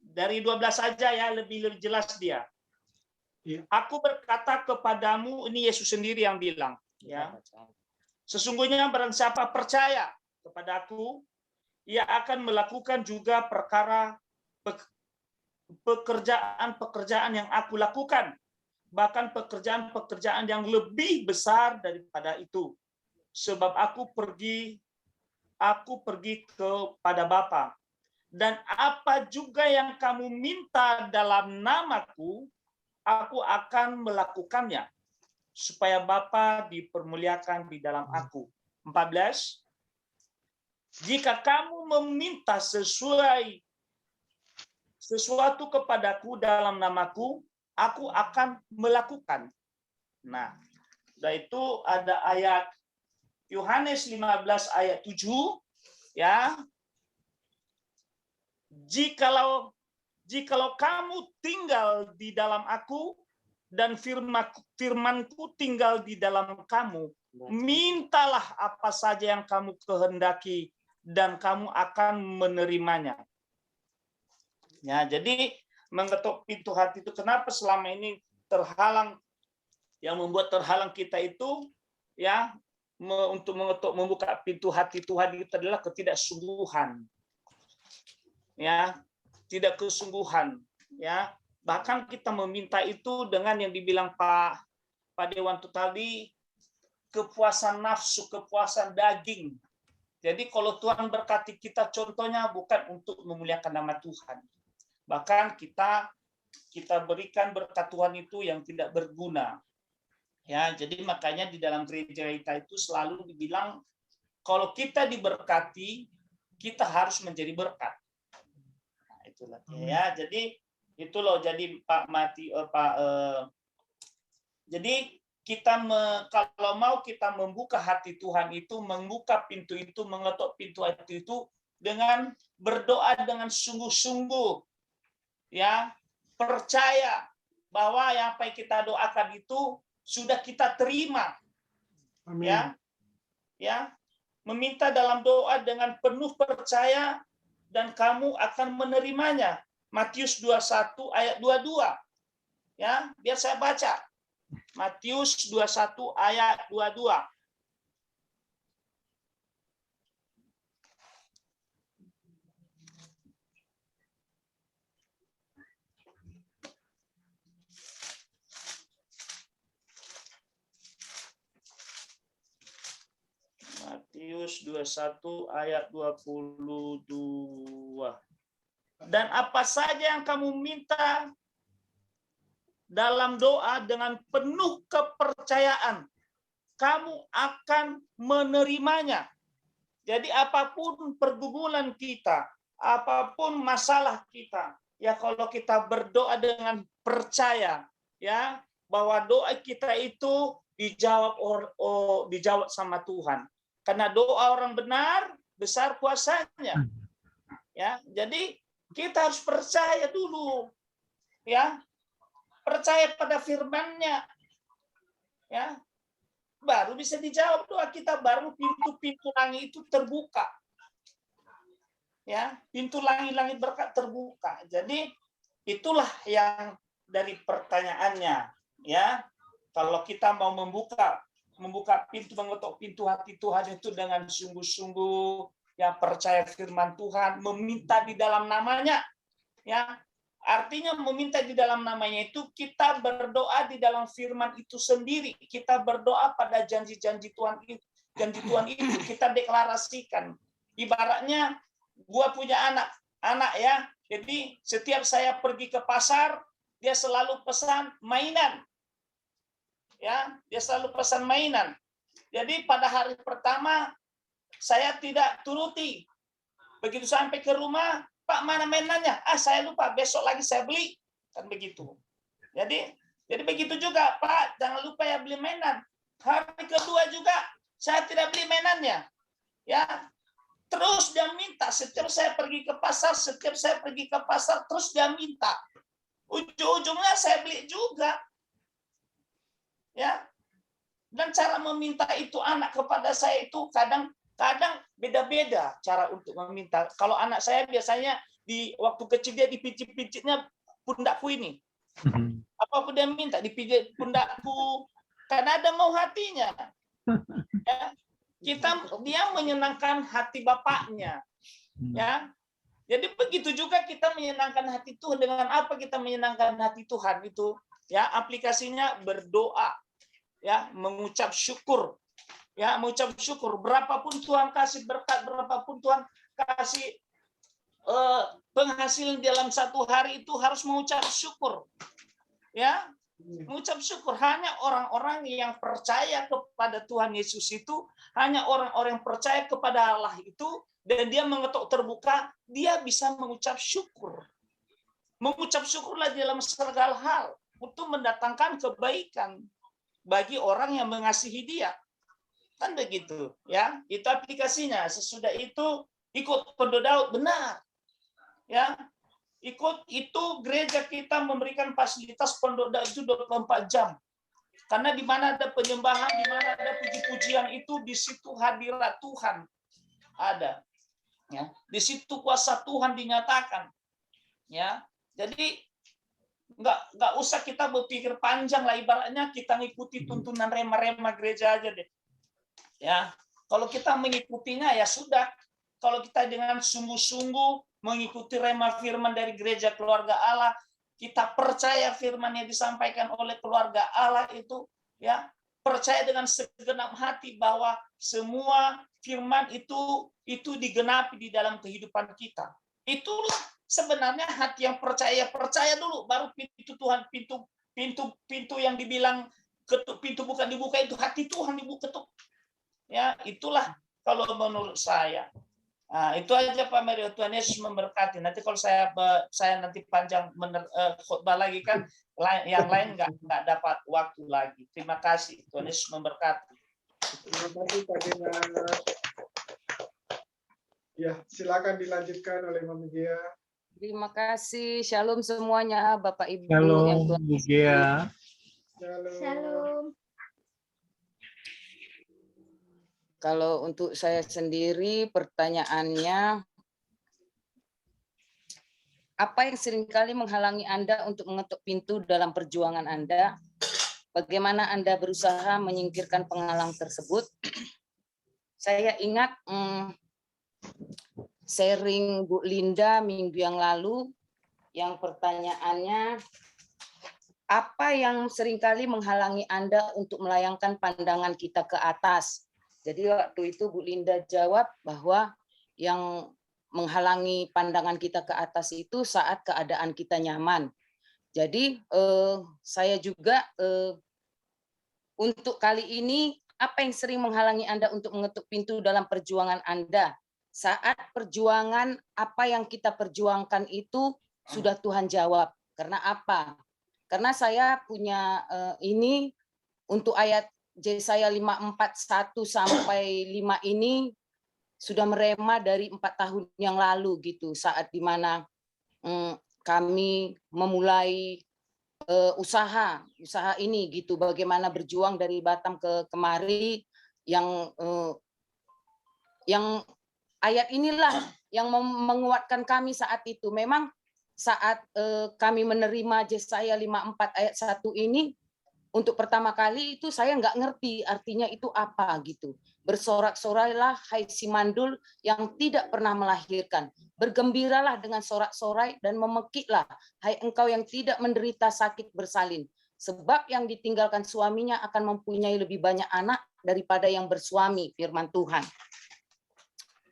dari 12 saja ya, lebih jelas dia. Aku berkata kepadamu, ini Yesus sendiri yang bilang, ya. Sesungguhnya barang siapa percaya kepada aku, ia akan melakukan juga pekerjaan-pekerjaan yang aku lakukan, bahkan pekerjaan-pekerjaan yang lebih besar daripada itu. Sebab aku pergi kepada Bapa. Dan apa juga yang kamu minta dalam namaku, aku akan melakukannya, supaya Bapa dipermuliakan di dalam aku. 14. Jika kamu meminta sesuatu kepadaku dalam namaku, aku akan melakukan. Nah, sudah itu ada ayat Yohanes 15 ayat 7, ya. Jikalau kamu tinggal di dalam aku dan firmanku tinggal di dalam kamu, mintalah apa saja yang kamu kehendaki dan kamu akan menerimanya. Ya, jadi mengetuk pintu hati itu kenapa selama ini terhalang, yang membuat terhalang kita itu ya untuk membuka pintu hati Tuhan itu adalah ketidaksungguhan. Ya, tidak kesungguhan, ya. Bahkan kita meminta itu dengan yang dibilang Pak Dewanto tadi, kepuasan nafsu, kepuasan daging. Jadi kalau Tuhan berkati kita, contohnya bukan untuk memuliakan nama Tuhan. Bahkan kita berikan berkat Tuhan itu yang tidak berguna. Ya, jadi makanya di dalam gereja kita itu selalu dibilang kalau kita diberkati, kita harus menjadi berkat. Nah, itulah ya. Jadi itu loh, jadi jadi kita kalau mau kita membuka hati Tuhan itu, membuka pintu itu, mengetuk pintu hati itu dengan berdoa dengan sungguh-sungguh, ya, percaya bahwa yang apa yang kita doakan itu sudah kita terima. Amin. Ya, meminta dalam doa dengan penuh percaya dan kamu akan menerimanya. Matius 21 ayat 22. Ya, biar saya baca. Matius 21 ayat 22. Matius 21 ayat 22. Dan apa saja yang kamu minta dalam doa dengan penuh kepercayaan, kamu akan menerimanya. Jadi apapun pergumulan kita, apapun masalah kita, ya kalau kita berdoa dengan percaya, ya bahwa doa kita itu dijawab sama Tuhan. Karena doa orang benar besar kuasanya. Ya, jadi kita harus percaya dulu. Ya. Percaya pada firman-Nya. Ya. Baru bisa dijawab doa kita, baru pintu-pintu langit itu terbuka. Ya, pintu langit-langit berkat terbuka. Jadi itulah yang dari pertanyaannya, ya. Kalau kita mau membuka pintu, mengetuk pintu hati Tuhan itu dengan sungguh-sungguh, ya, percaya firman Tuhan, meminta di dalam namanya, ya. Artinya meminta di dalam namanya itu kita berdoa di dalam firman itu sendiri. Kita berdoa pada janji-janji Tuhan itu kita deklarasikan. Ibaratnya gua punya anak ya. Jadi setiap saya pergi ke pasar, dia selalu pesan mainan. Ya, dia selalu pesan mainan. Jadi pada hari pertama saya tidak turuti. Begitu sampai ke rumah, Pak, mana mainannya? Saya lupa, besok lagi saya beli. Kan begitu. Jadi begitu juga, Pak, jangan lupa ya beli mainan. Hari kedua juga saya tidak beli mainannya. Ya. Terus dia minta, setiap saya pergi ke pasar, terus dia minta. Ujung-ujungnya saya beli juga. Ya. Dan cara meminta itu anak kepada saya itu kadang beda-beda cara untuk meminta. Kalau anak saya biasanya di waktu kecil dia dipijit-pijitnya pundakku ini. Apapun dia minta dipijit pundakku, karena ada mau hatinya. Ya. dia menyenangkan hati Bapaknya, ya. Jadi begitu juga kita menyenangkan hati Tuhan. Dengan apa kita menyenangkan hati Tuhan itu? Ya, aplikasinya berdoa, ya, mengucap syukur, ya, mengucap syukur. Berapapun Tuhan kasih berkat, berapapun Tuhan kasih penghasilan dalam satu hari, itu harus mengucap syukur, ya. Mengucap syukur. Hanya orang-orang yang percaya kepada Tuhan Yesus itu, hanya orang-orang yang percaya kepada Allah itu, dan dia mengetuk terbuka, dia bisa mengucap syukur. Mengucap syukurlah dalam segala hal untuk mendatangkan kebaikan bagi orang yang mengasihi dia. Kan begitu, ya. Itu aplikasinya. Sesudah itu ikut Pondok Daud, benar. Ya. Ikut itu, gereja kita memberikan fasilitas Pondok Daud itu 24 jam. Karena di mana ada penyembahan, di mana ada puji-pujian itu, di situ hadirat Tuhan ada. Ya, di situ kuasa Tuhan dinyatakan. Ya. Jadi nggak usah kita berpikir panjang lah, ibaratnya kita ngikuti tuntunan rema-rema gereja aja deh. Ya. Kalau kita mengikutinya ya sudah. Kalau kita dengan sungguh-sungguh mengikuti rema firman dari gereja keluarga Allah, kita percaya firman yang disampaikan oleh keluarga Allah itu, ya, percaya dengan segenap hati bahwa semua firman itu digenapi di dalam kehidupan kita. Itulah sebenarnya hati yang percaya dulu, baru pintu Tuhan, pintu yang dibilang ketuk, pintu bukan dibuka, itu hati Tuhan dibuka ketuk. Ya, itulah kalau menurut saya. Nah, itu aja Pak Mario. Tuhan Yesus memberkati. Nanti kalau saya nanti panjang khotbah lagi kan, yang lain nggak dapat waktu lagi. Terima kasih. Tuhan Yesus memberkati. Terima kasih Pak Dimas. Ya, silakan dilanjutkan oleh Mama Gia. Terima kasih. Shalom semuanya, Bapak Ibu Shalom, yang Tuhan Bu Gia. Shalom. Kalau untuk saya sendiri, pertanyaannya, apa yang seringkali menghalangi Anda untuk mengetuk pintu dalam perjuangan Anda? Bagaimana Anda berusaha menyingkirkan penghalang tersebut? Saya ingat sharing Bu Linda minggu yang lalu, yang pertanyaannya, apa yang seringkali menghalangi Anda untuk melayangkan pandangan kita ke atas? Jadi waktu itu Bu Linda jawab bahwa yang menghalangi pandangan kita ke atas itu saat keadaan kita nyaman. Jadi saya juga untuk kali ini, apa yang sering menghalangi Anda untuk mengetuk pintu dalam perjuangan Anda? Saat perjuangan apa yang kita perjuangkan itu sudah Tuhan jawab. Karena apa? Karena saya punya ini untuk ayat Yesaya 54:1 sampai 5 ini sudah merema dari 4 tahun yang lalu gitu, saat dimana kami memulai usaha ini gitu, bagaimana berjuang dari Batam ke kemari, yang ayat inilah yang menguatkan kami saat itu. Memang saat kami menerima Yesaya 54 ayat 1 ini, untuk pertama kali itu saya nggak ngerti artinya itu apa gitu. Bersorak-sorailah hai si mandul yang tidak pernah melahirkan. Bergembiralah dengan sorak-sorai dan memekiklah hai engkau yang tidak menderita sakit bersalin. Sebab yang ditinggalkan suaminya akan mempunyai lebih banyak anak daripada yang bersuami, firman Tuhan.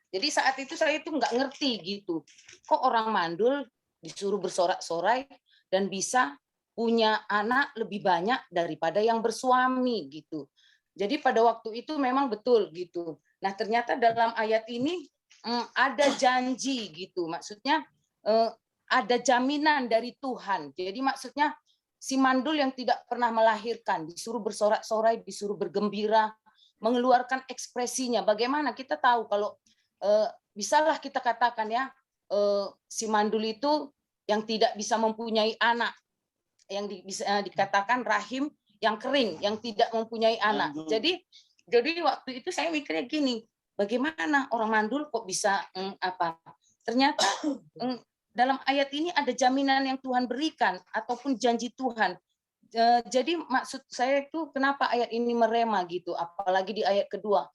Jadi saat itu saya itu nggak ngerti gitu. Kok orang mandul disuruh bersorak-sorai dan bisa punya anak lebih banyak daripada yang bersuami gitu. Jadi pada waktu itu memang betul gitu. Nah ternyata dalam ayat ini ada janji gitu. Maksudnya ada jaminan dari Tuhan. Jadi maksudnya si mandul yang tidak pernah melahirkan disuruh bersorak-sorai, disuruh bergembira, mengeluarkan ekspresinya. Bagaimana kita tahu kalau bisalah kita katakan ya, si mandul itu yang tidak bisa mempunyai anak, yang bisa dikatakan rahim yang kering, yang tidak mempunyai anak. Jadi waktu itu saya mikirnya gini, bagaimana orang mandul kok bisa apa? Ternyata dalam ayat ini ada jaminan yang Tuhan berikan ataupun janji Tuhan. Jadi maksud saya itu kenapa ayat ini merema gitu, apalagi di ayat kedua.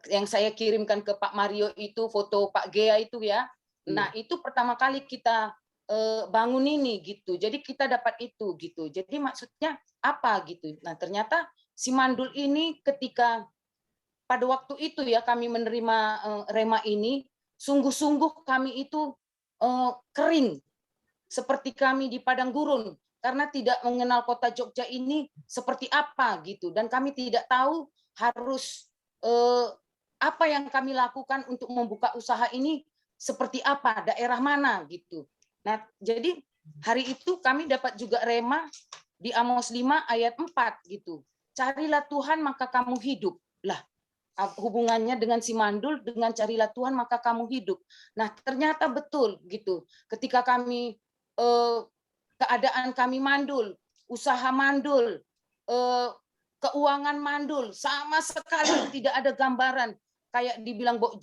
yang saya kirimkan ke Pak Mario itu, foto Pak Gea itu ya. Nah, itu pertama kali kita bangun ini gitu. Jadi kita dapat itu gitu. Jadi maksudnya apa gitu. Nah, ternyata si mandul ini ketika pada waktu itu ya kami menerima rema ini, sungguh-sungguh kami itu kering seperti kami di padang gurun karena tidak mengenal kota Jogja ini seperti apa gitu, dan kami tidak tahu harus apa yang kami lakukan untuk membuka usaha ini seperti apa, daerah mana gitu. Nah, jadi hari itu kami dapat juga rema di Amos 5 ayat 4 gitu. Carilah Tuhan maka kamu hidup. Lah, hubungannya dengan si mandul dengan carilah Tuhan maka kamu hidup. Nah, ternyata betul gitu. Ketika kami keadaan kami mandul, usaha mandul, keuangan mandul, sama sekali tidak ada gambaran kayak dibilang Bu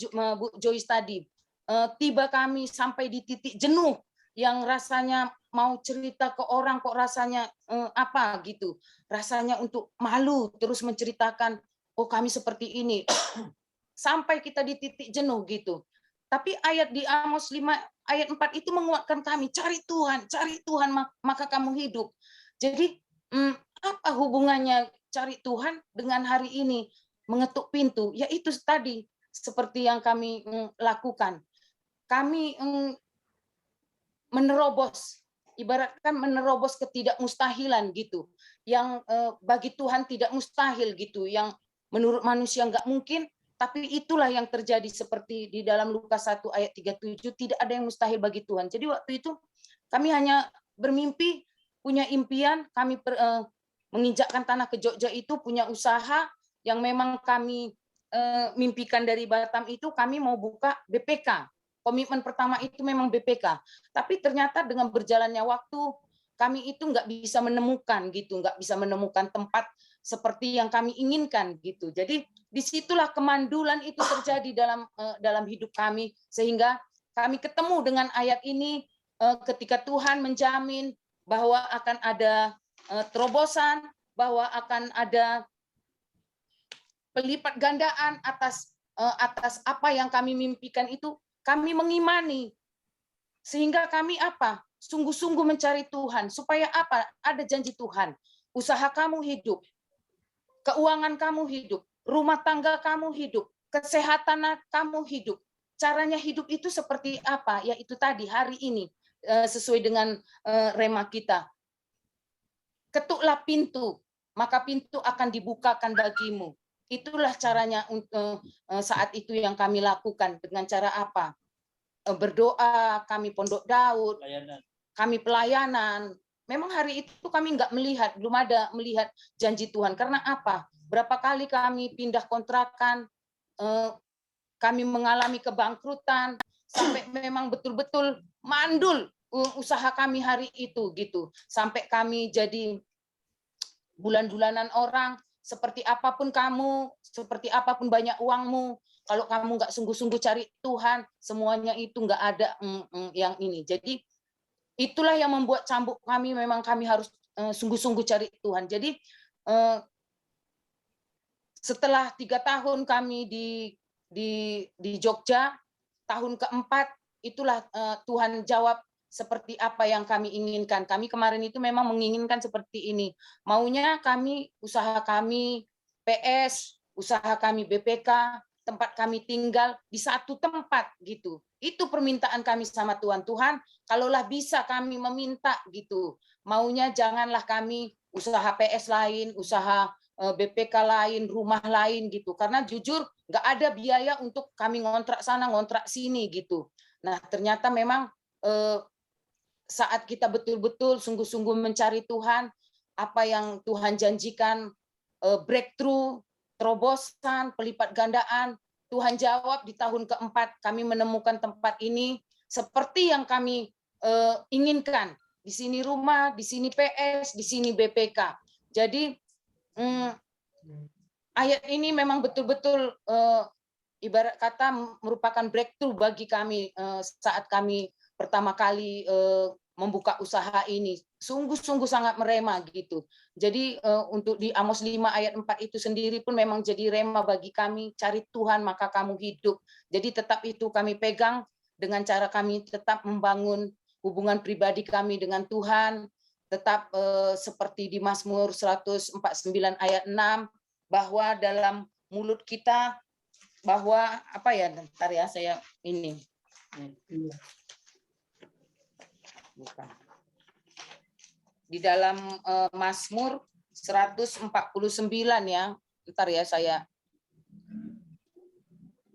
Joyce tadi. Tiba kami sampai di titik jenuh yang rasanya mau cerita ke orang kok rasanya apa gitu. Rasanya untuk malu terus menceritakan, oh kami seperti ini. Sampai kita di titik jenuh gitu. Tapi ayat di Amos 5 ayat 4 itu menguatkan kami, cari Tuhan maka kamu hidup. Jadi apa hubungannya cari Tuhan dengan hari ini mengetuk pintu? Ya itu tadi seperti yang kami lakukan. Kami menerobos, ibaratkan menerobos ketidakmustahilan gitu, yang bagi Tuhan tidak mustahil gitu, yang menurut manusia nggak mungkin, tapi itulah yang terjadi seperti di dalam Lukas 1 ayat 37, tidak ada yang mustahil bagi Tuhan. Jadi waktu itu kami hanya bermimpi, punya impian, kami menginjakkan tanah ke Jogja itu, punya usaha yang memang kami mimpikan dari Batam itu, kami mau buka BPK. Komitmen pertama itu memang BPK, tapi ternyata dengan berjalannya waktu kami itu nggak bisa menemukan gitu, nggak bisa menemukan tempat seperti yang kami inginkan gitu. Jadi disitulah kemandulan itu terjadi dalam hidup kami, sehingga kami ketemu dengan ayat ini ketika Tuhan menjamin bahwa akan ada terobosan, bahwa akan ada pelipat gandaan atas apa yang kami mimpikan itu. Kami mengimani, sehingga kami apa? Sungguh-sungguh mencari Tuhan, supaya apa? Ada janji Tuhan. Usaha kamu hidup, keuangan kamu hidup, rumah tangga kamu hidup, kesehatan kamu hidup. Caranya hidup itu seperti apa? Ya itu tadi, hari ini, sesuai dengan rema kita. Ketuklah pintu, maka pintu akan dibukakan bagimu. Itulah caranya saat itu yang kami lakukan. Dengan cara apa? Berdoa, kami Pondok Daud, kami pelayanan. Memang hari itu kami nggak melihat, belum ada melihat janji Tuhan. Karena apa? Berapa kali kami pindah kontrakan, kami mengalami kebangkrutan, sampai memang betul-betul mandul usaha kami hari itu gitu. Sampai kami jadi bulan-bulanan orang. Seperti apapun kamu, seperti apapun banyak uangmu, kalau kamu nggak sungguh-sungguh cari Tuhan, semuanya itu nggak ada yang ini. Jadi itulah yang membuat cambuk kami, memang kami harus sungguh-sungguh cari Tuhan. Jadi setelah 3 tahun kami di Jogja, tahun keempat itulah Tuhan jawab seperti apa yang kami inginkan. Kami kemarin itu memang menginginkan seperti ini. Maunya kami, usaha kami PS, usaha kami BPK, tempat kami tinggal di satu tempat gitu. Itu permintaan kami sama Tuhan. Tuhan, kalaulah bisa kami meminta gitu. Maunya janganlah kami usaha PS lain, usaha BPK lain, rumah lain gitu. Karena jujur nggak ada biaya untuk kami ngontrak sana, ngontrak sini gitu. Nah, ternyata memang saat kita betul-betul sungguh-sungguh mencari Tuhan, apa yang Tuhan janjikan, breakthrough, terobosan, pelipat gandaan, Tuhan jawab di tahun keempat. Kami menemukan tempat ini seperti yang kami inginkan. Di sini rumah, di sini PS, di sini BPK. Jadi ayat ini memang betul-betul ibarat kata merupakan breakthrough bagi kami saat kami pertama kali membuka usaha ini. Sungguh-sungguh sangat merema gitu. Jadi untuk di Amos 5 ayat 4 itu sendiri pun memang jadi rema bagi kami, cari Tuhan maka kamu hidup. Jadi tetap itu kami pegang dengan cara kami tetap membangun hubungan pribadi kami dengan Tuhan, tetap seperti di Mazmur 149 ayat 6, bahwa dalam mulut kita, bahwa apa ya, bentar ya saya ini. Bukan. Di dalam Mazmur 149 ya, bentar ya saya.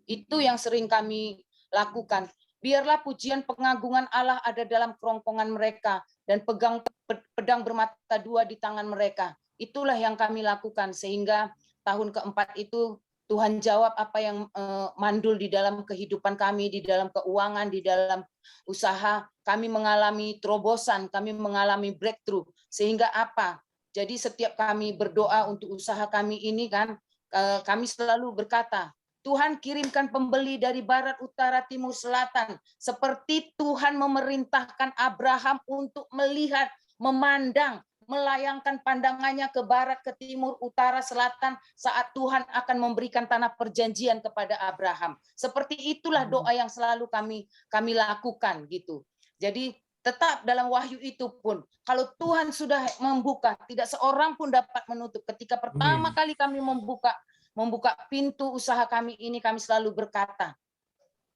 Itu yang sering kami lakukan. Biarlah pujian pengagungan Allah ada dalam kerongkongan mereka dan pegang pedang bermata dua di tangan mereka. Itulah yang kami lakukan sehingga tahun keempat itu Tuhan jawab apa yang mandul di dalam kehidupan kami, di dalam keuangan, di dalam usaha. Kami mengalami terobosan, kami mengalami breakthrough. Sehingga apa? Jadi setiap kami berdoa untuk usaha kami ini kan, kami selalu berkata, Tuhan kirimkan pembeli dari barat, utara, timur, selatan. Seperti Tuhan memerintahkan Abraham untuk melihat, memandang, melayangkan pandangannya ke barat, ke timur, utara, selatan saat Tuhan akan memberikan tanah perjanjian kepada Abraham. Seperti itulah doa yang selalu kami lakukan gitu. Jadi tetap dalam wahyu itu pun, kalau Tuhan sudah membuka, tidak seorang pun dapat menutup. Ketika pertama kali kami membuka pintu usaha kami ini, kami selalu berkata,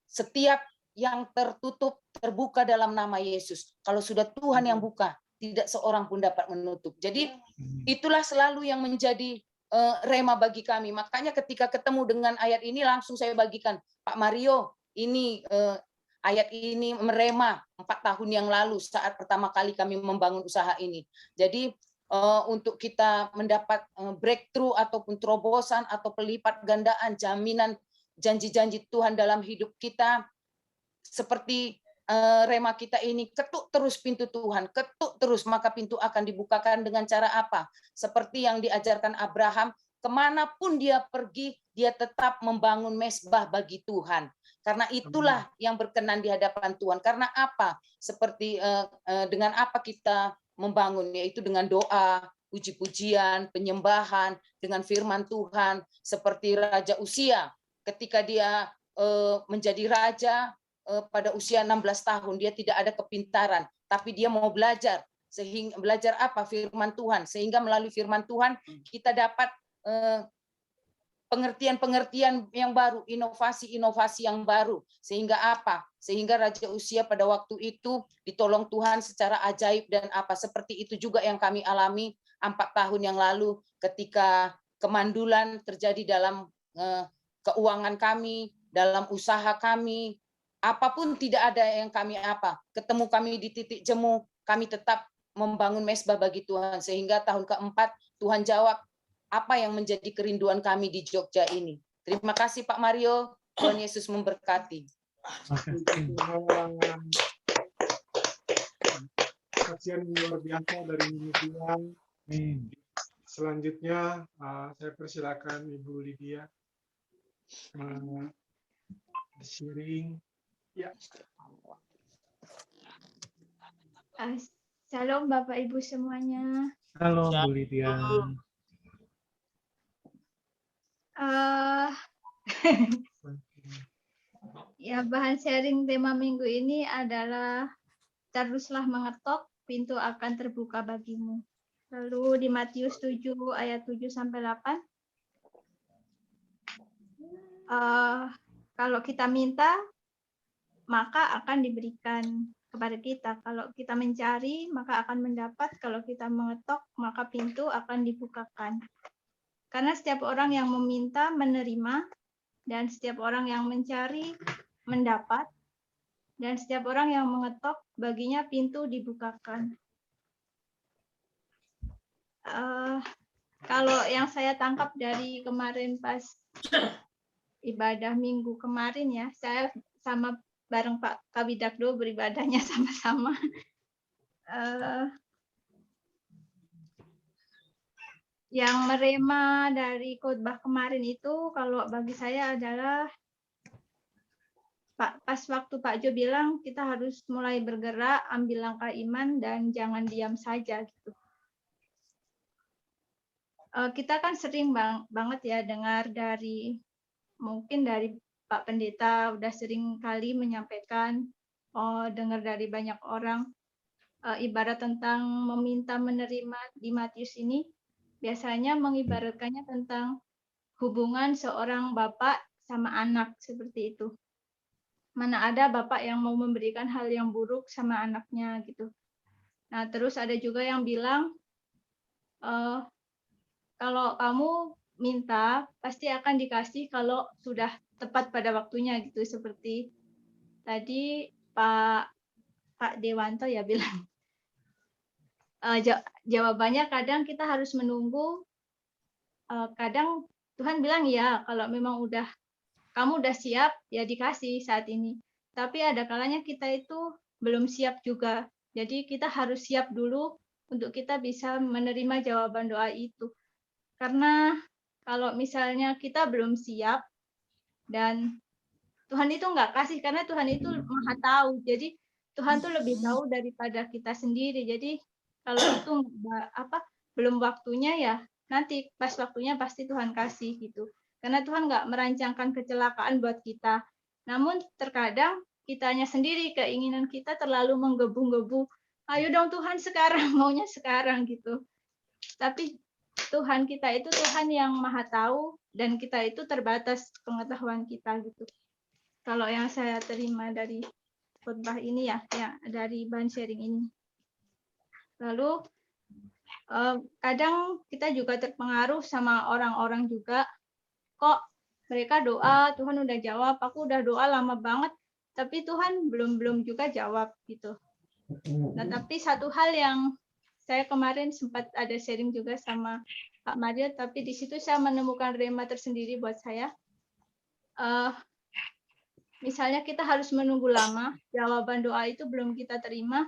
setiap yang tertutup terbuka dalam nama Yesus. Kalau sudah Tuhan yang buka, tidak seorang pun dapat menutup. Jadi itulah selalu yang menjadi rema bagi kami. Makanya ketika ketemu dengan ayat ini langsung saya bagikan, Pak Mario, ini ayat ini merema 4 tahun yang lalu saat pertama kali kami membangun usaha ini. Jadi untuk kita mendapat breakthrough ataupun terobosan atau pelipat gandaan jaminan janji-janji Tuhan dalam hidup kita, seperti rema kita ini, ketuk terus pintu Tuhan, ketuk terus, maka pintu akan dibukakan dengan cara apa? Seperti yang diajarkan Abraham, kemanapun dia pergi, dia tetap membangun mezbah bagi Tuhan. Karena itulah yang berkenan di hadapan Tuhan. Karena apa? Seperti dengan apa kita membangun, yaitu dengan doa, puji-pujian, penyembahan, dengan firman Tuhan, seperti Raja Usia, ketika dia menjadi raja, pada usia 16 tahun, dia tidak ada kepintaran, tapi dia mau belajar. Sehingga belajar apa? Firman Tuhan. Sehingga melalui firman Tuhan kita dapat pengertian-pengertian yang baru, inovasi-inovasi yang baru. Sehingga apa? Sehingga Raja Usia pada waktu itu ditolong Tuhan secara ajaib dan apa? Seperti itu juga yang kami alami 4 tahun yang lalu ketika kemandulan terjadi dalam keuangan kami, dalam usaha kami. Apapun tidak ada yang kami ketemu kami di titik jemu, kami tetap membangun mezbah bagi Tuhan. Sehingga tahun keempat Tuhan jawab apa yang menjadi kerinduan kami di Jogja ini. Terima kasih Pak Mario, Tuhan Yesus memberkati. Saksian luar biasa dari Tuhan. Selanjutnya saya persilakan Ibu Lydia sharing. Ya. Shalom Bapak Ibu semuanya. Halo Bu Lydia. Ya, bahan sharing tema minggu ini adalah teruslah mengetok, pintu akan terbuka bagimu. Lalu di Matius 7 ayat 7 sampai 8. Kalau kita minta, maka akan diberikan kepada kita. Kalau kita mencari, maka akan mendapat. Kalau kita mengetok, maka pintu akan dibukakan. Karena setiap orang yang meminta, menerima. Dan setiap orang yang mencari, mendapat. Dan setiap orang yang mengetok, baginya pintu dibukakan. Kalau yang saya tangkap dari kemarin pas ibadah minggu kemarin ya, saya sama bareng Pak Kabidakdo beribadahnya sama-sama. Yang merema dari khotbah kemarin itu kalau bagi saya adalah pas waktu Pak Jo bilang kita harus mulai bergerak, ambil langkah iman dan jangan diam saja gitu. Kita kan sering banget ya dengar mungkin dari Pak Pendeta udah sering kali menyampaikan, dengar dari banyak orang ibarat tentang meminta menerima di Matius ini biasanya mengibaratkannya tentang hubungan seorang bapak sama anak seperti itu. Mana ada bapak yang mau memberikan hal yang buruk sama anaknya gitu. Nah, terus ada juga yang bilang kalau kamu minta pasti akan dikasih kalau sudah tepat pada waktunya gitu, seperti tadi Pak Dewanto ya bilang. Jawabannya kadang kita harus menunggu, kadang Tuhan bilang ya kalau memang kamu udah siap ya dikasih saat ini, tapi ada kalanya kita itu belum siap juga, jadi kita harus siap dulu untuk kita bisa menerima jawaban doa itu. Karena kalau misalnya kita belum siap dan Tuhan itu nggak kasih, karena Tuhan itu maha tahu. Jadi Tuhan tuh lebih tahu daripada kita sendiri. Jadi kalau itu belum waktunya ya nanti pas waktunya pasti Tuhan kasih gitu. Karena Tuhan nggak merancangkan kecelakaan buat kita. Namun terkadang kitanya sendiri, keinginan kita terlalu menggebu-gebu. Ayo dong Tuhan sekarang, maunya sekarang gitu. Tapi Tuhan kita itu Tuhan yang maha tahu dan kita itu terbatas pengetahuan kita gitu. Kalau yang saya terima dari khotbah ini ya dari bahan sharing ini. Lalu kadang kita juga terpengaruh sama orang-orang juga. Kok mereka doa, Tuhan udah jawab, aku udah doa lama banget, tapi Tuhan belum juga jawab gitu. Nah, tapi satu hal yang saya kemarin sempat ada sharing juga sama Pak Mario, tapi di situ saya menemukan rema tersendiri buat saya. Misalnya kita harus menunggu lama, jawaban doa itu belum kita terima.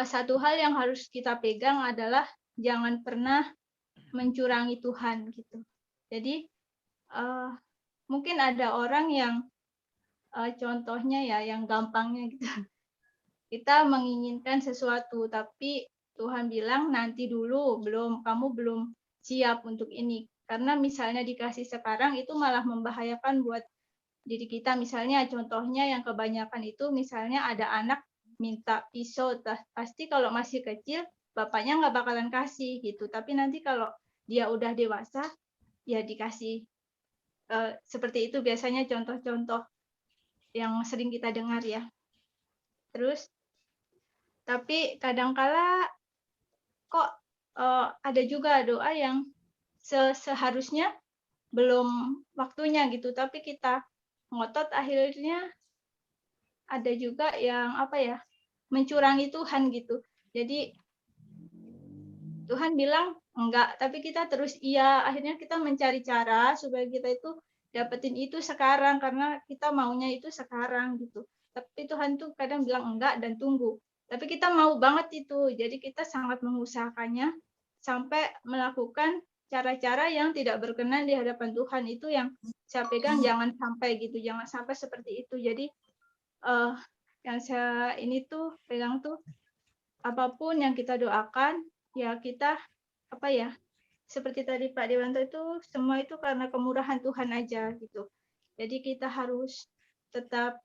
Satu hal yang harus kita pegang adalah jangan pernah mencurangi Tuhan gitu. Jadi mungkin ada orang yang contohnya ya yang gampangnya gitu. Kita menginginkan sesuatu tapi Tuhan bilang nanti dulu, kamu belum siap untuk ini. Karena misalnya dikasih sekarang itu malah membahayakan buat diri kita. Misalnya contohnya yang kebanyakan itu misalnya ada anak minta pisau, pasti kalau masih kecil bapaknya nggak bakalan kasih gitu. Tapi nanti kalau dia udah dewasa ya dikasih. Seperti itu biasanya contoh-contoh yang sering kita dengar ya. Terus tapi kadangkala kok ada juga doa yang seharusnya belum waktunya gitu, tapi kita ngotot akhirnya ada juga yang mencurangi Tuhan gitu. Jadi Tuhan bilang enggak, tapi kita terus iya, akhirnya kita mencari cara supaya kita itu dapetin itu sekarang karena kita maunya itu sekarang gitu. Tapi Tuhan tuh kadang bilang enggak dan tunggu. Tapi kita mau banget itu, jadi kita sangat mengusahakannya sampai melakukan cara-cara yang tidak berkenan di hadapan Tuhan. Itu yang saya pegang, jangan sampai gitu, jangan sampai seperti itu. Jadi yang saya ini tuh pegang tuh apapun yang kita doakan ya kita seperti tadi Pak Dewanto itu semua itu karena kemurahan Tuhan aja gitu. Jadi kita harus tetap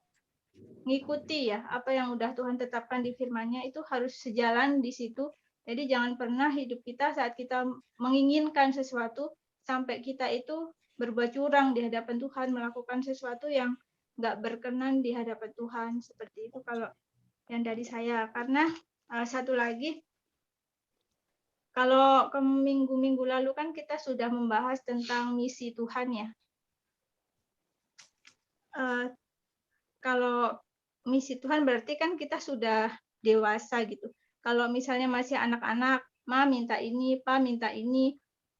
ngikuti ya apa yang udah Tuhan tetapkan di firman-Nya, itu harus sejalan di situ. Jadi jangan pernah hidup kita saat kita menginginkan sesuatu sampai kita itu berbuat curang di hadapan Tuhan, melakukan sesuatu yang nggak berkenan di hadapan Tuhan. Seperti itu kalau yang dari saya. Karena satu lagi, kalau ke minggu-minggu lalu kan kita sudah membahas tentang misi Tuhan ya. Kalau misi Tuhan berarti kan kita sudah dewasa gitu. Kalau misalnya masih anak-anak, Ma minta ini, Pa minta ini,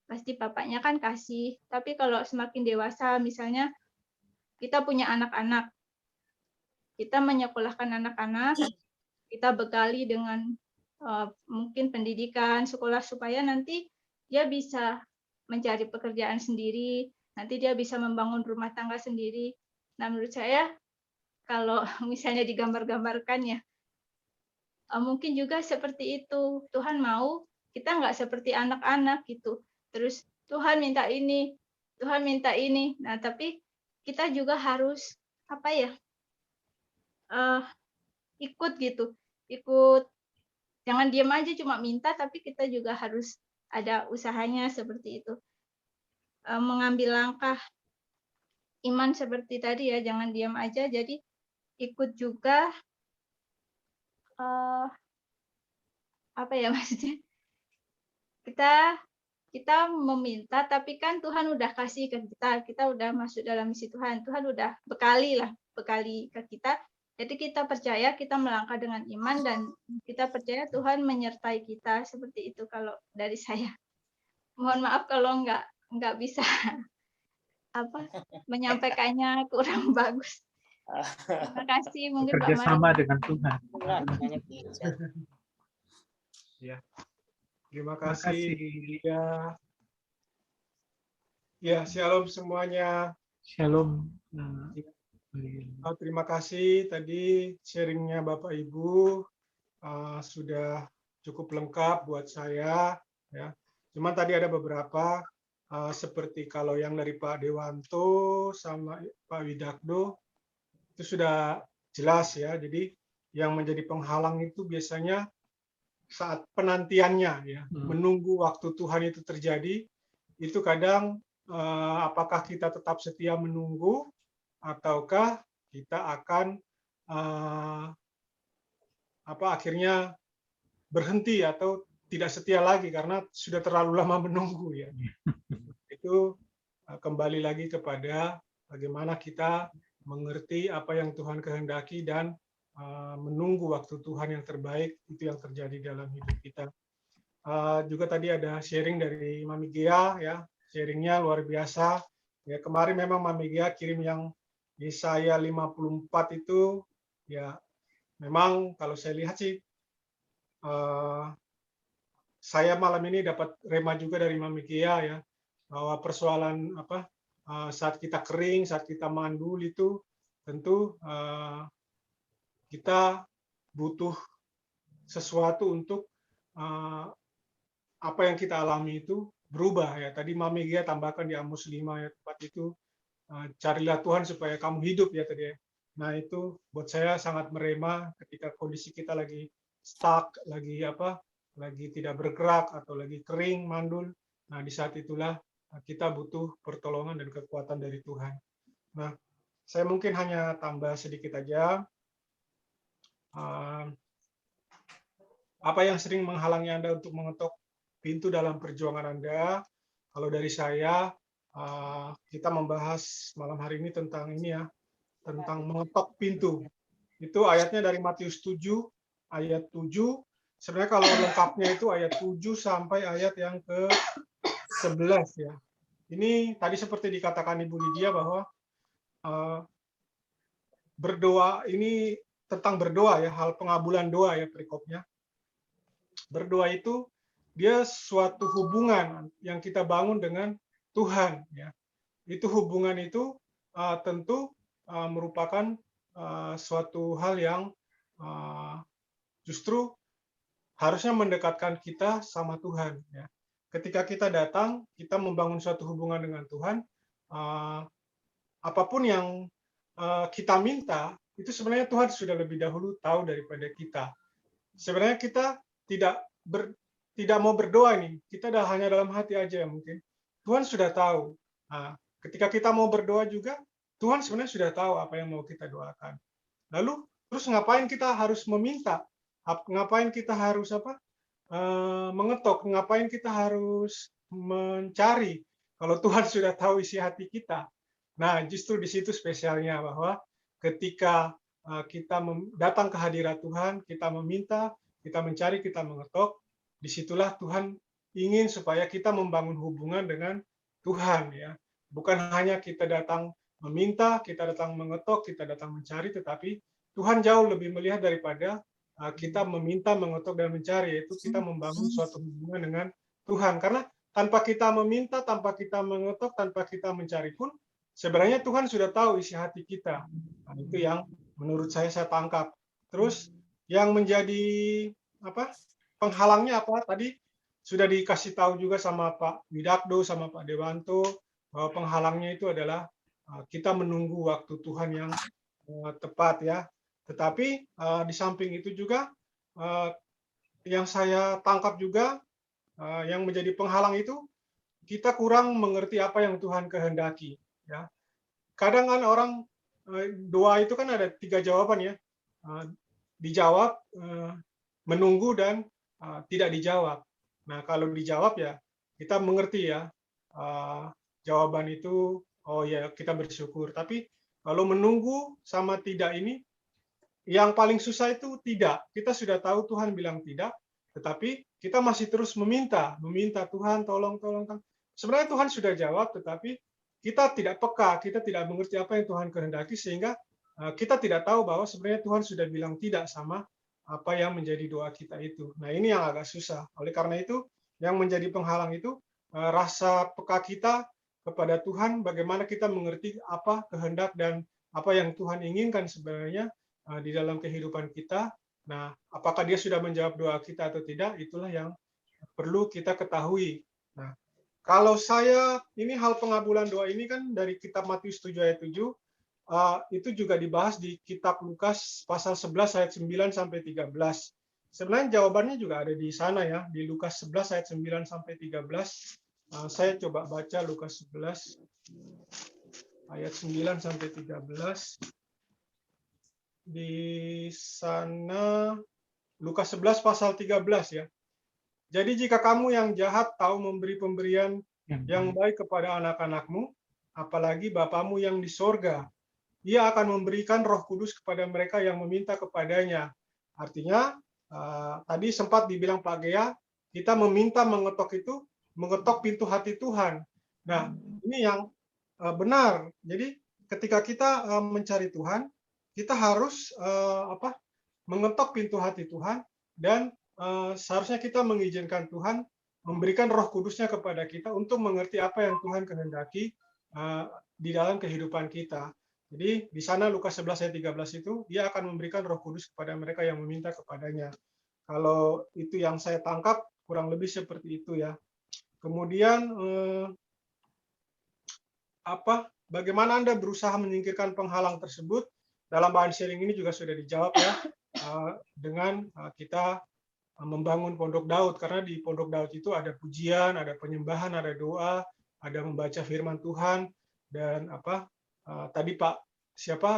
pasti bapaknya kan kasih. Tapi kalau semakin dewasa, misalnya kita punya anak-anak, kita menyekolahkan anak-anak, kita bekali dengan mungkin pendidikan, sekolah supaya nanti dia bisa mencari pekerjaan sendiri, nanti dia bisa membangun rumah tangga sendiri. Nah, menurut saya kalau misalnya digambar-gambarkan ya. Mungkin juga seperti itu. Tuhan mau kita nggak seperti anak-anak gitu. Terus Tuhan minta ini, Tuhan minta ini. Nah, tapi kita juga harus apa ya? Ikut gitu. Ikut, jangan diam aja cuma minta, tapi kita juga harus ada usahanya seperti itu. Mengambil langkah iman seperti tadi ya, jangan diam aja. Jadi ikut juga apa ya maksudnya? Kita meminta, tapi kan Tuhan udah kasih ke kita udah masuk dalam misi Tuhan. Tuhan udah bekali ke kita. Jadi kita percaya, kita melangkah dengan iman, dan kita percaya Tuhan menyertai kita. Seperti itu kalau dari saya. Mohon maaf kalau nggak bisa menyampaikannya kurang bagus. Terima kasih, mungkin Pak Bekerja Mari. sama dengan Tuhan. Ya. Terima kasih. Ya, shalom semuanya. Shalom. Terima kasih tadi sharingnya Bapak Ibu sudah cukup lengkap buat saya. Ya. Cuma tadi ada beberapa seperti kalau yang dari Pak Dewanto sama Pak Widakdo itu sudah jelas ya. Jadi yang menjadi penghalang itu biasanya saat penantiannya ya, menunggu waktu Tuhan itu terjadi, itu kadang apakah kita tetap setia menunggu ataukah kita akan akhirnya berhenti atau tidak setia lagi karena sudah terlalu lama menunggu ya. Itu kembali lagi kepada bagaimana kita mengerti apa yang Tuhan kehendaki dan menunggu waktu Tuhan yang terbaik, itu yang terjadi dalam hidup kita. Juga tadi ada sharing dari Mami Gia ya, sharingnya luar biasa. Ya, kemarin memang Mami Gia kirim yang Yesaya 54 itu ya, memang kalau saya lihat sih saya malam ini dapat rema juga dari Mami Gia ya, bahwa persoalan saat kita kering, saat kita mandul itu tentu kita butuh sesuatu untuk apa yang kita alami itu berubah ya. Tadi Mami Gia tambahkan di Amos 5 ayat 4 itu, carilah Tuhan supaya kamu hidup ya tadi ya. Nah itu buat saya sangat merema ketika kondisi kita lagi stuck, lagi tidak bergerak atau lagi kering, mandul. Nah di saat itulah kita butuh pertolongan dan kekuatan dari Tuhan. Nah saya mungkin hanya tambah sedikit aja. Apa yang sering menghalangi Anda untuk mengetok pintu dalam perjuangan Anda? Kalau dari saya, kita membahas malam hari ini tentang ini ya, tentang mengetok pintu. Itu ayatnya dari Matius 7, ayat 7. Sebenarnya kalau lengkapnya itu ayat 7 sampai ayat yang ke-11 ya. Ini tadi seperti dikatakan Ibu Lydia bahwa berdoa ini tentang berdoa ya, hal pengabulan doa ya perikopnya. Berdoa itu dia suatu hubungan yang kita bangun dengan Tuhan ya. Itu hubungan itu tentu merupakan suatu hal yang justru harusnya mendekatkan kita sama Tuhan ya. Ketika kita datang, kita membangun suatu hubungan dengan Tuhan, apapun yang kita minta itu sebenarnya Tuhan sudah lebih dahulu tahu daripada kita. Sebenarnya kita tidak mau berdoa nih, kita hanya dalam hati aja mungkin. Tuhan sudah tahu. Nah, ketika kita mau berdoa juga, Tuhan sebenarnya sudah tahu apa yang mau kita doakan. Lalu terus ngapain kita harus meminta? Ngapain kita harus mengetok? Ngapain kita harus mencari? Kalau Tuhan sudah tahu isi hati kita. Nah, justru di situ spesialnya bahwa ketika kita datang ke hadirat Tuhan, kita meminta, kita mencari, kita mengetok, disitulah Tuhan ingin supaya kita membangun hubungan dengan Tuhan ya. Bukan hanya kita datang meminta, kita datang mengetok, kita datang mencari, tetapi Tuhan jauh lebih melihat daripada kita meminta, mengetok, dan mencari, yaitu kita membangun suatu hubungan dengan Tuhan. Karena tanpa kita meminta, tanpa kita mengetok, tanpa kita mencari pun, sebenarnya Tuhan sudah tahu isi hati kita. Nah, itu yang menurut saya tangkap. Terus yang menjadi penghalangnya apa? Tadi sudah dikasih tahu juga sama Pak Widakdo sama Pak Dewanto bahwa penghalangnya itu adalah kita menunggu waktu Tuhan yang tepat ya. Tetapi di samping itu juga yang saya tangkap juga yang menjadi penghalang itu kita kurang mengerti apa yang Tuhan kehendaki ya. Kadang kan orang doa itu kan ada 3 jawaban ya. Dijawab, menunggu, dan tidak dijawab. Nah, kalau dijawab ya kita mengerti ya jawaban itu, oh ya kita bersyukur. Tapi kalau menunggu sama tidak ini, yang paling susah itu tidak. Kita sudah tahu Tuhan bilang tidak, tetapi kita masih terus meminta Tuhan tolong. Sebenarnya Tuhan sudah jawab, tetapi kita tidak peka, kita tidak mengerti apa yang Tuhan kehendaki, sehingga kita tidak tahu bahwa sebenarnya Tuhan sudah bilang tidak sama apa yang menjadi doa kita itu. Nah, ini yang agak susah. Oleh karena itu, yang menjadi penghalang itu rasa peka kita kepada Tuhan, bagaimana kita mengerti apa kehendak dan apa yang Tuhan inginkan sebenarnya di dalam kehidupan kita. Nah, apakah dia sudah menjawab doa kita atau tidak, itulah yang perlu kita ketahui. Nah, kalau saya, ini hal pengabulan doa ini kan dari kitab Matius 7 ayat 7, itu juga dibahas di kitab Lukas pasal 11 ayat 9 sampai 13. Sebenarnya jawabannya juga ada di sana ya, di Lukas 11 ayat 9 sampai 13. Saya coba baca Lukas 11 ayat 9 sampai 13. Di sana Lukas 11 pasal 13 ya. Jadi jika kamu yang jahat tahu memberi pemberian yang baik kepada anak-anakmu, apalagi Bapamu yang di sorga, Ia akan memberikan Roh Kudus kepada mereka yang meminta kepadanya. Artinya, tadi sempat dibilang Pak Gea, kita meminta mengetok pintu hati Tuhan. Nah, ini yang benar. Jadi ketika kita mencari Tuhan, kita harus mengetok pintu hati Tuhan, dan seharusnya kita mengizinkan Tuhan memberikan Roh Kudusnya kepada kita untuk mengerti apa yang Tuhan kehendaki di dalam kehidupan kita. Jadi di sana Lukas 11 ayat 13 itu, Dia akan memberikan Roh Kudus kepada mereka yang meminta kepadanya. Kalau itu yang saya tangkap, kurang lebih seperti itu ya. Kemudian bagaimana Anda berusaha menyingkirkan penghalang tersebut? Dalam bahan sharing ini juga sudah dijawab ya, dengan kita membangun Pondok Daud, karena di Pondok Daud itu ada pujian, ada penyembahan, ada doa, ada membaca firman Tuhan, dan tadi Pak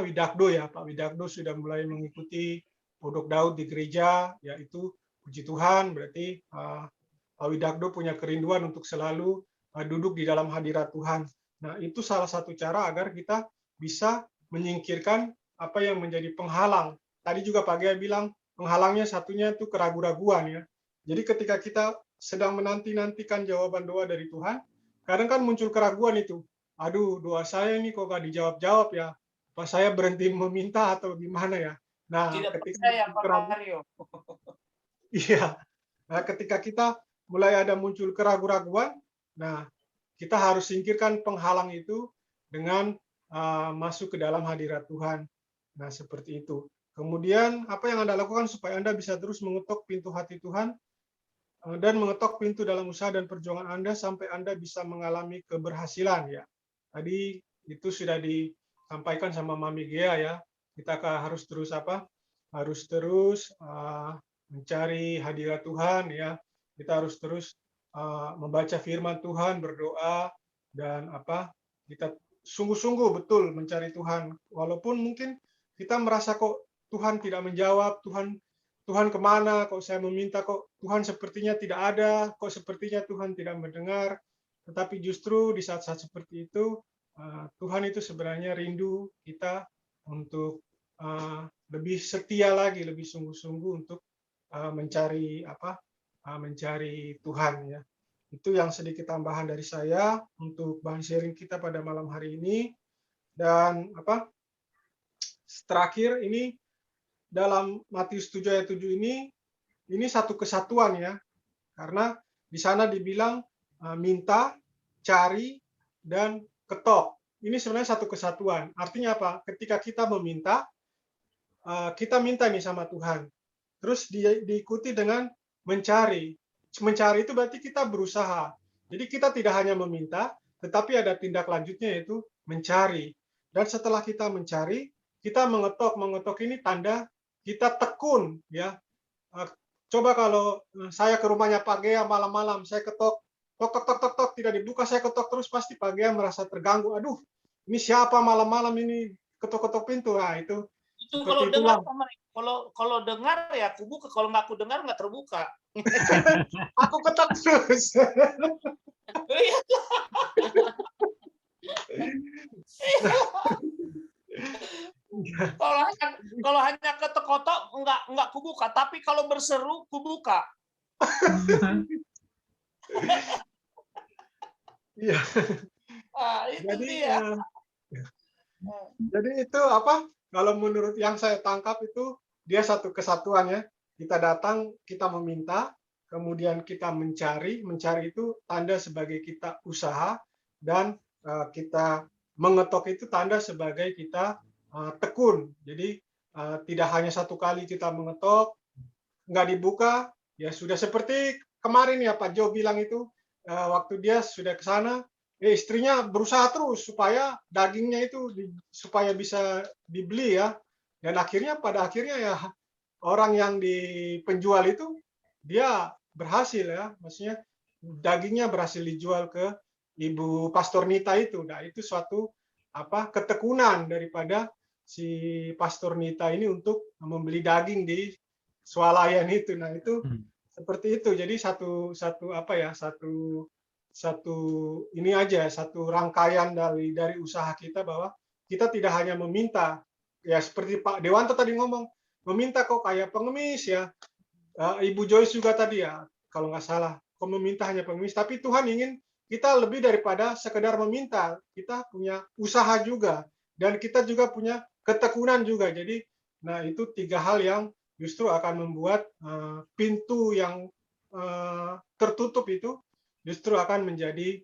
Widakdo ya, Pak Widakdo sudah mulai mengikuti Pondok Daud di gereja, yaitu puji Tuhan, berarti Pak Widakdo punya kerinduan untuk selalu duduk di dalam hadirat Tuhan. Nah, itu salah satu cara agar kita bisa menyingkirkan apa yang menjadi penghalang. Tadi juga Pak Gea bilang, penghalangnya satunya itu keraguan-raguan ya. Jadi ketika kita sedang menanti-nantikan jawaban doa dari Tuhan, kadang kan muncul keraguan itu. Aduh, doa saya ini kok gak dijawab-jawab ya. Apa saya berhenti meminta atau gimana ya? Nah, Tidak ketika percaya Pak Mario. Iya. Nah, ketika kita mulai ada muncul keraguan-raguan, nah kita harus singkirkan penghalang itu dengan masuk ke dalam hadirat Tuhan. Nah, seperti itu. Kemudian, apa yang Anda lakukan supaya Anda bisa terus mengetok pintu hati Tuhan dan mengetok pintu dalam usaha dan perjuangan Anda sampai Anda bisa mengalami keberhasilan ya. Tadi itu sudah disampaikan sama Mami Gea ya. Kita harus terus Harus terus mencari hadirat Tuhan ya. Kita harus terus membaca firman Tuhan, berdoa, dan kita sungguh-sungguh betul mencari Tuhan. Walaupun mungkin kita merasa kok Tuhan tidak menjawab, Tuhan kemana, kok saya meminta kok Tuhan sepertinya tidak ada, kok sepertinya Tuhan tidak mendengar. Tetapi justru di saat-saat seperti itu, Tuhan itu sebenarnya rindu kita untuk lebih setia lagi, lebih sungguh-sungguh untuk mencari Tuhan ya. Itu yang sedikit tambahan dari saya untuk bahan sharing kita pada malam hari ini. Dan terakhir ini dalam Matius 7 ayat 7 ini satu kesatuan ya. Karena di sana dibilang minta, cari, dan ketok. Ini sebenarnya satu kesatuan. Artinya apa? Ketika kita meminta, kita minta nih sama Tuhan. Terus diikuti dengan mencari. Mencari itu berarti kita berusaha. Jadi kita tidak hanya meminta, tetapi ada tindak lanjutnya yaitu mencari. Dan setelah kita mencari, kita mengetok. Mengetok ini tanda kita tekun, ya. Coba kalau saya ke rumahnya Pak Gea malam-malam, saya ketok, tok tok tok tok tok, tidak dibuka, saya ketok terus, pasti Pak Gea merasa terganggu. Aduh, ini siapa malam-malam ini ketok-ketok pintu? Nah, itu kalau seperti dengar, itulah. kalau dengar ya aku buka, kalau nggak aku dengar nggak terbuka. Aku ketok terus. Kalau hanya ketok-ketok nggak kubuka, tapi kalau berseru kubuka. Iya. Jadi itu apa? Kalau menurut yang saya tangkap itu dia satu kesatuan ya. Kita datang, kita meminta, kemudian kita mencari. Mencari itu tanda sebagai kita usaha, dan kita mengetok itu tanda sebagai kita tekun. Jadi tidak hanya satu kali kita mengetok, nggak dibuka, ya sudah seperti kemarin ya Pak Jo bilang itu, waktu dia sudah ke sana, istrinya berusaha terus supaya dagingnya itu supaya bisa dibeli ya. Dan akhirnya pada akhirnya ya orang yang di penjual itu dia berhasil ya, maksudnya dagingnya berhasil dijual ke Ibu Pastor Nita itu. Nah, itu suatu ketekunan daripada si Pastor Nita ini untuk membeli daging di swalayan itu. Nah, itu seperti itu. Jadi satu ini aja, satu rangkaian dari usaha kita, bahwa kita tidak hanya meminta, ya seperti Pak Dewanto tadi ngomong, meminta kok kayak pengemis ya. Ibu Joyce juga tadi ya, kalau nggak salah, kok meminta hanya pengemis, tapi Tuhan ingin kita lebih daripada sekedar meminta. Kita punya usaha juga, dan kita juga punya ketekunan juga. Jadi, nah itu tiga hal yang justru akan membuat pintu yang tertutup itu justru akan menjadi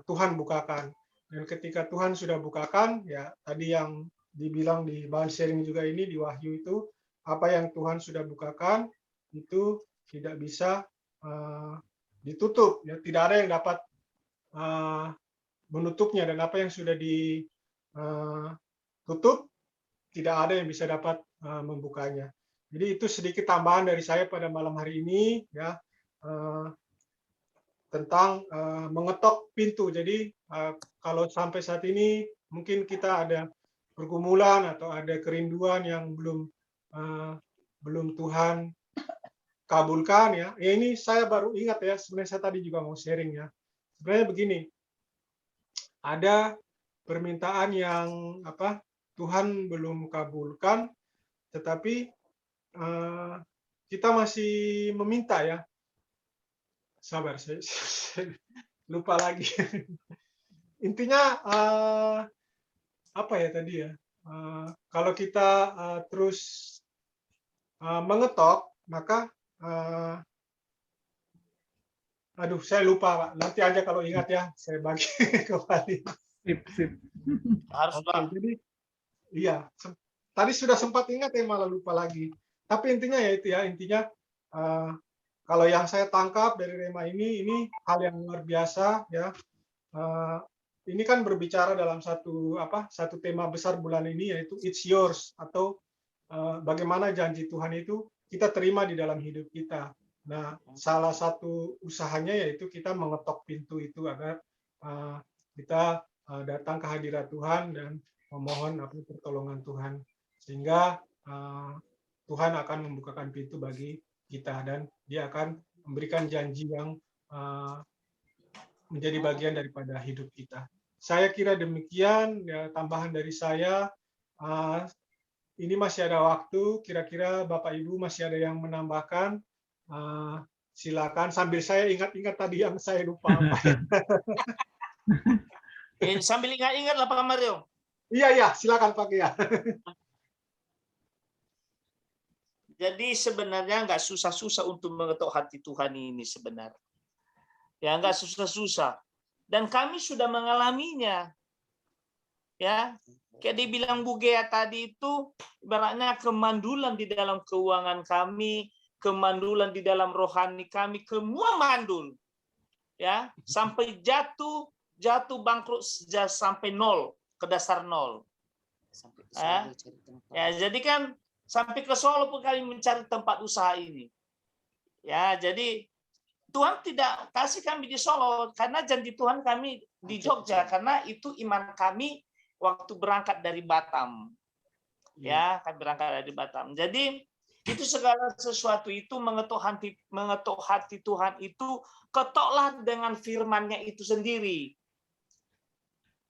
Tuhan bukakan. Dan ketika Tuhan sudah bukakan, ya tadi yang dibilang di bahan sharing juga ini di Wahyu itu, apa yang Tuhan sudah bukakan itu tidak bisa ditutup. Ya, tidak ada yang dapat menutupnya, dan apa yang sudah ditutup tidak ada yang bisa dapat membukanya. Jadi itu sedikit tambahan dari saya pada malam hari ini ya, tentang mengetok pintu. Jadi kalau sampai saat ini mungkin kita ada pergumulan atau ada kerinduan yang belum Tuhan kabulkan ya. Ya ini saya baru ingat ya, sebenarnya saya tadi juga mau sharing ya. Sebenarnya begini, ada permintaan yang Tuhan belum kabulkan, tetapi kita masih meminta ya. Sabar, saya lupa lagi. Intinya apa ya tadi ya? Kalau kita terus mengetok, maka aduh, saya lupa Pak. Nanti aja kalau ingat ya, saya bagi kembali. Sip. Harus Pak. Jadi iya, tadi sudah sempat ingat ya, malah lupa lagi. Tapi intinya ya itu ya, intinya kalau yang saya tangkap dari Rema ini hal yang luar biasa ya. Ini kan berbicara dalam satu tema besar bulan ini, yaitu It's Yours, atau bagaimana janji Tuhan itu kita terima di dalam hidup kita. Nah, salah satu usahanya yaitu kita mengetok pintu itu agar kita datang ke hadirat Tuhan dan memohon pertolongan Tuhan, sehingga Tuhan akan membukakan pintu bagi kita, dan Dia akan memberikan janji yang menjadi bagian daripada hidup kita. Saya kira demikian ya, tambahan dari saya. Ini masih ada waktu, kira-kira Bapak Ibu masih ada yang menambahkan, silakan, sambil saya ingat-ingat tadi yang saya lupa. Sambil ingat-ingat lah Pak Mario. Iya, silakan Pak Kia. Jadi sebenarnya nggak susah-susah untuk mengetok hati Tuhan ini sebenarnya. Ya nggak susah-susah. Dan kami sudah mengalaminya. Ya, kayak dibilang Bu Gea tadi itu, ibaratnya kemandulan di dalam keuangan kami, kemandulan di dalam rohani kami, semua mandul. Ya, sampai jatuh bangkrut sampai nol, ke dasar nol. Ya, jadi kan sampai ke Solo pun kami mencari tempat usaha ini. Ya, jadi Tuhan tidak kasih kami di Solo karena janji Tuhan kami di Jogja karena itu iman kami waktu berangkat dari Batam. Ya, kami berangkat dari Batam. Jadi itu segala sesuatu itu mengetuk hati Tuhan itu ketoklah dengan firman-Nya itu sendiri.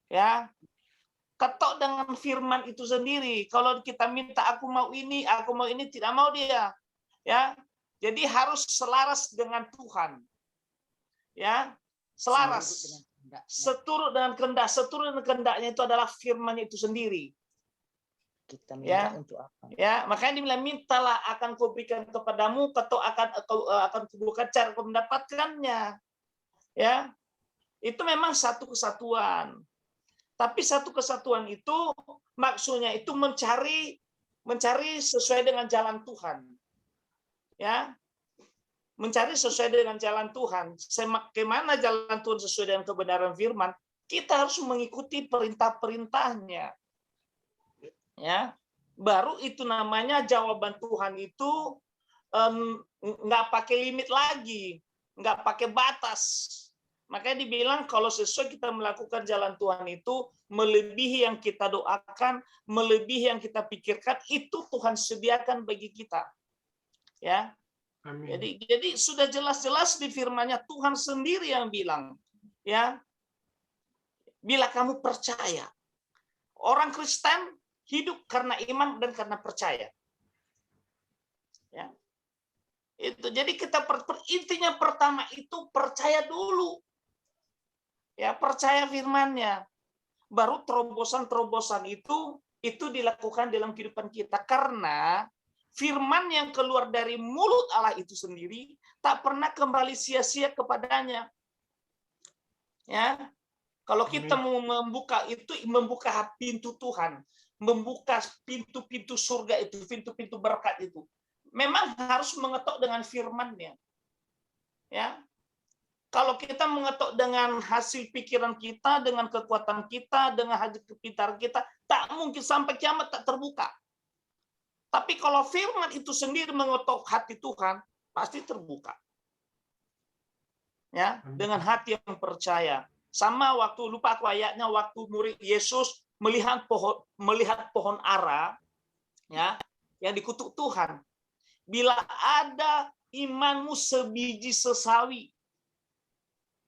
Ya. Ketok dengan firman itu sendiri. Kalau kita minta aku mau ini, tidak mau dia. Ya. Jadi harus selaras dengan Tuhan. Ya. Selaras. Seturut dengan kehendaknya itu adalah firman-Nya itu sendiri. Kita Ya. minta untuk apa? Ya, makanya dibilang mintalah akan kuberikan kepadamu, ketok akan kubuka cara kau mendapatkannya. Ya. Itu memang satu kesatuan. Tapi satu kesatuan itu maksudnya itu mencari sesuai dengan jalan Tuhan. Ya. Mencari sesuai dengan jalan Tuhan. Bagaimana jalan Tuhan sesuai dengan kebenaran firman? Kita harus mengikuti perintah-perintahnya. Ya. Baru itu namanya jawaban Tuhan itu nggak pakai limit lagi, nggak pakai batas. Makanya dibilang kalau sesuai kita melakukan jalan Tuhan itu melebihi yang kita doakan, melebihi yang kita pikirkan, itu Tuhan sediakan bagi kita. Ya. Amin. Jadi sudah jelas-jelas di firman-Nya Tuhan sendiri yang bilang, ya. Bila kamu percaya. Orang Kristen hidup karena iman dan karena percaya. Ya. Itu jadi kita intinya pertama itu percaya dulu. Ya, percaya firman-Nya. Baru terobosan-terobosan itu dilakukan dalam kehidupan kita karena firman yang keluar dari mulut Allah itu sendiri tak pernah kembali sia-sia kepadanya. Ya. Kalau kita mau membuka pintu Tuhan, membuka pintu-pintu surga itu, pintu-pintu berkat itu, memang harus mengetok dengan firman-Nya. Ya. Kalau kita mengetok dengan hasil pikiran kita, dengan kekuatan kita, dengan hasil kepintaran kita, tak mungkin sampai kiamat tak terbuka. Tapi kalau firman itu sendiri mengetok hati Tuhan, pasti terbuka. Ya, dengan hati yang percaya. Sama waktu, lupa aku ayatnya, waktu murid Yesus melihat pohon ara, ya, yang dikutuk Tuhan. Bila ada imanmu sebiji sesawi,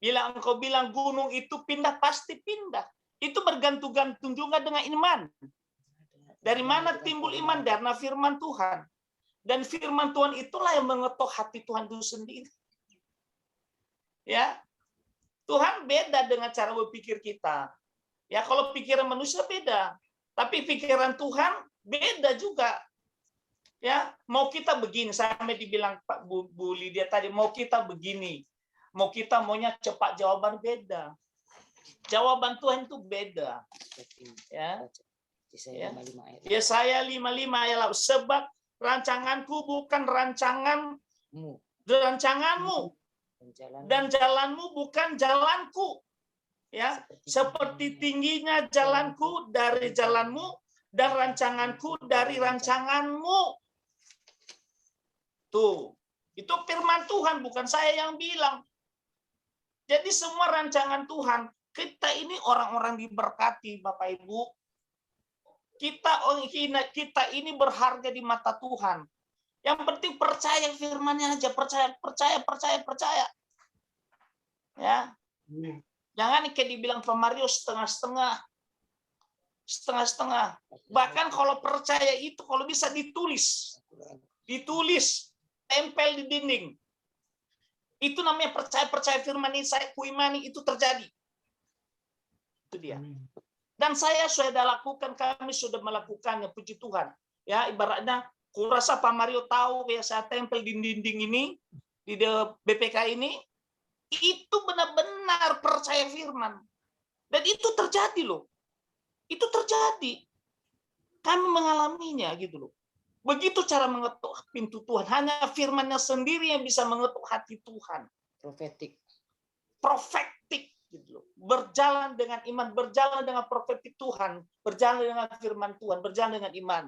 bila engkau bilang gunung itu pindah, pasti pindah. Itu bergantung-gantung juga dengan iman. Dari mana timbul iman? Karena firman Tuhan. Dan firman Tuhan itulah yang mengetok hati Tuhan itu sendiri. Ya, Tuhan beda dengan cara berpikir kita. Ya, kalau pikiran manusia beda, tapi pikiran Tuhan beda juga. Ya, mau kita begini, sampai dibilang Pak Bu Lydia tadi, mau kita begini. Mau kita maunya cepat, jawaban beda. Jawaban Tuhan itu beda. Ya. Yesaya 55 ayat 8. Sebab rancanganku bukan rancanganmu. Dan jalanmu bukan jalanku. Ya. Seperti tingginya jalanku dari jalanmu dan rancanganku dari rancanganmu. Tuh. Itu firman Tuhan, bukan saya yang bilang. Jadi semua rancangan Tuhan, kita ini orang-orang diberkati, Bapak Ibu. Kita ini berharga di mata Tuhan. Yang penting percaya firman-Nya aja, percaya. Ya. Jangan kayak dibilang Pak Mario setengah-setengah. Bahkan kalau percaya itu kalau bisa ditulis, tempel di dinding. Itu namanya percaya firman ini, saya kuimani itu terjadi. Itu dia. Dan saya sudah lakukan, kami sudah melakukannya, puji Tuhan. Ya, ibaratnya, kurasa Pak Mario tahu ya saya tempel di dinding ini, di BPK ini, itu benar-benar percaya firman. Dan itu terjadi loh. Itu terjadi. Kami mengalaminya gitu loh. Begitu cara mengetuk pintu Tuhan. Hanya firman-Nya sendiri yang bisa mengetuk hati Tuhan. Profetik. Profetik gitu loh. Berjalan dengan iman, berjalan dengan profetik Tuhan, berjalan dengan firman Tuhan, berjalan dengan iman.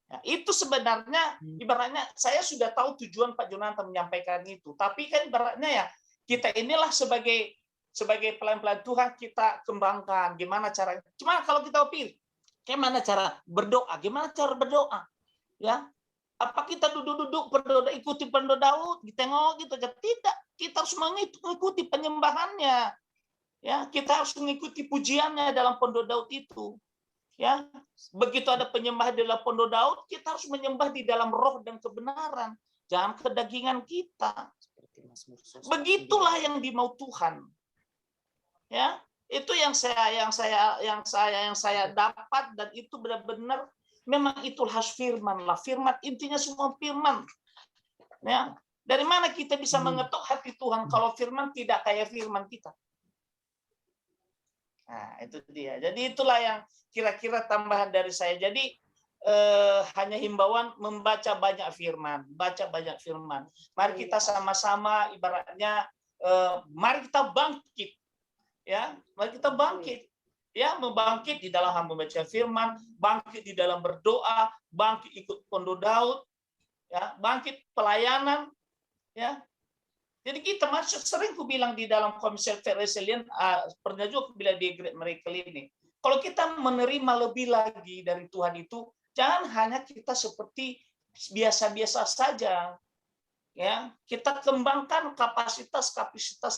Nah, itu sebenarnya ibaratnya saya sudah tahu tujuan Pak Jonathan menyampaikan itu. Tapi kan ibaratnya ya kita inilah sebagai pelayan-pelayan Tuhan kita kembangkan gimana cara. Cuma kalau kita pilih gimana cara berdoa, gimana cara berdoa, ya? Apa kita duduk-duduk berdoa ikuti pendoa Daud, ditengok gitu aja? Tidak, kita harus mengikuti penyembahannya. Ya, kita harus mengikuti pujiannya dalam pendoa Daud itu. Ya, begitu ada penyembah di dalam pendoa Daud, kita harus menyembah di dalam roh dan kebenaran, jangan kedagingan kita. Begitulah yang dimau Tuhan. Ya, itu yang saya dapat, dan itu benar-benar memang itu khas firman lah. Firman intinya semua firman. Ya, dari mana kita bisa mengetuk hati Tuhan kalau firman tidak kayak firman kita? Nah, itu dia. Jadi itulah yang kira-kira tambahan dari saya. Jadi hanya himbauan membaca banyak firman, baca banyak firman. Mari kita sama-sama ibaratnya mari kita bangkit. Ya, mari kita bangkit. Ya, membangkit di dalam membaca firman, bangkit di dalam berdoa, bangkit ikut pendoa Daud, ya, bangkit pelayanan, ya. Jadi kita masuk, sering ku bilang di dalam Komsel Resilient, pernah juga aku bilang di Great Miracle ini, kalau kita menerima lebih lagi dari Tuhan itu, jangan hanya kita seperti biasa-biasa saja, ya. Kita kembangkan kapasitas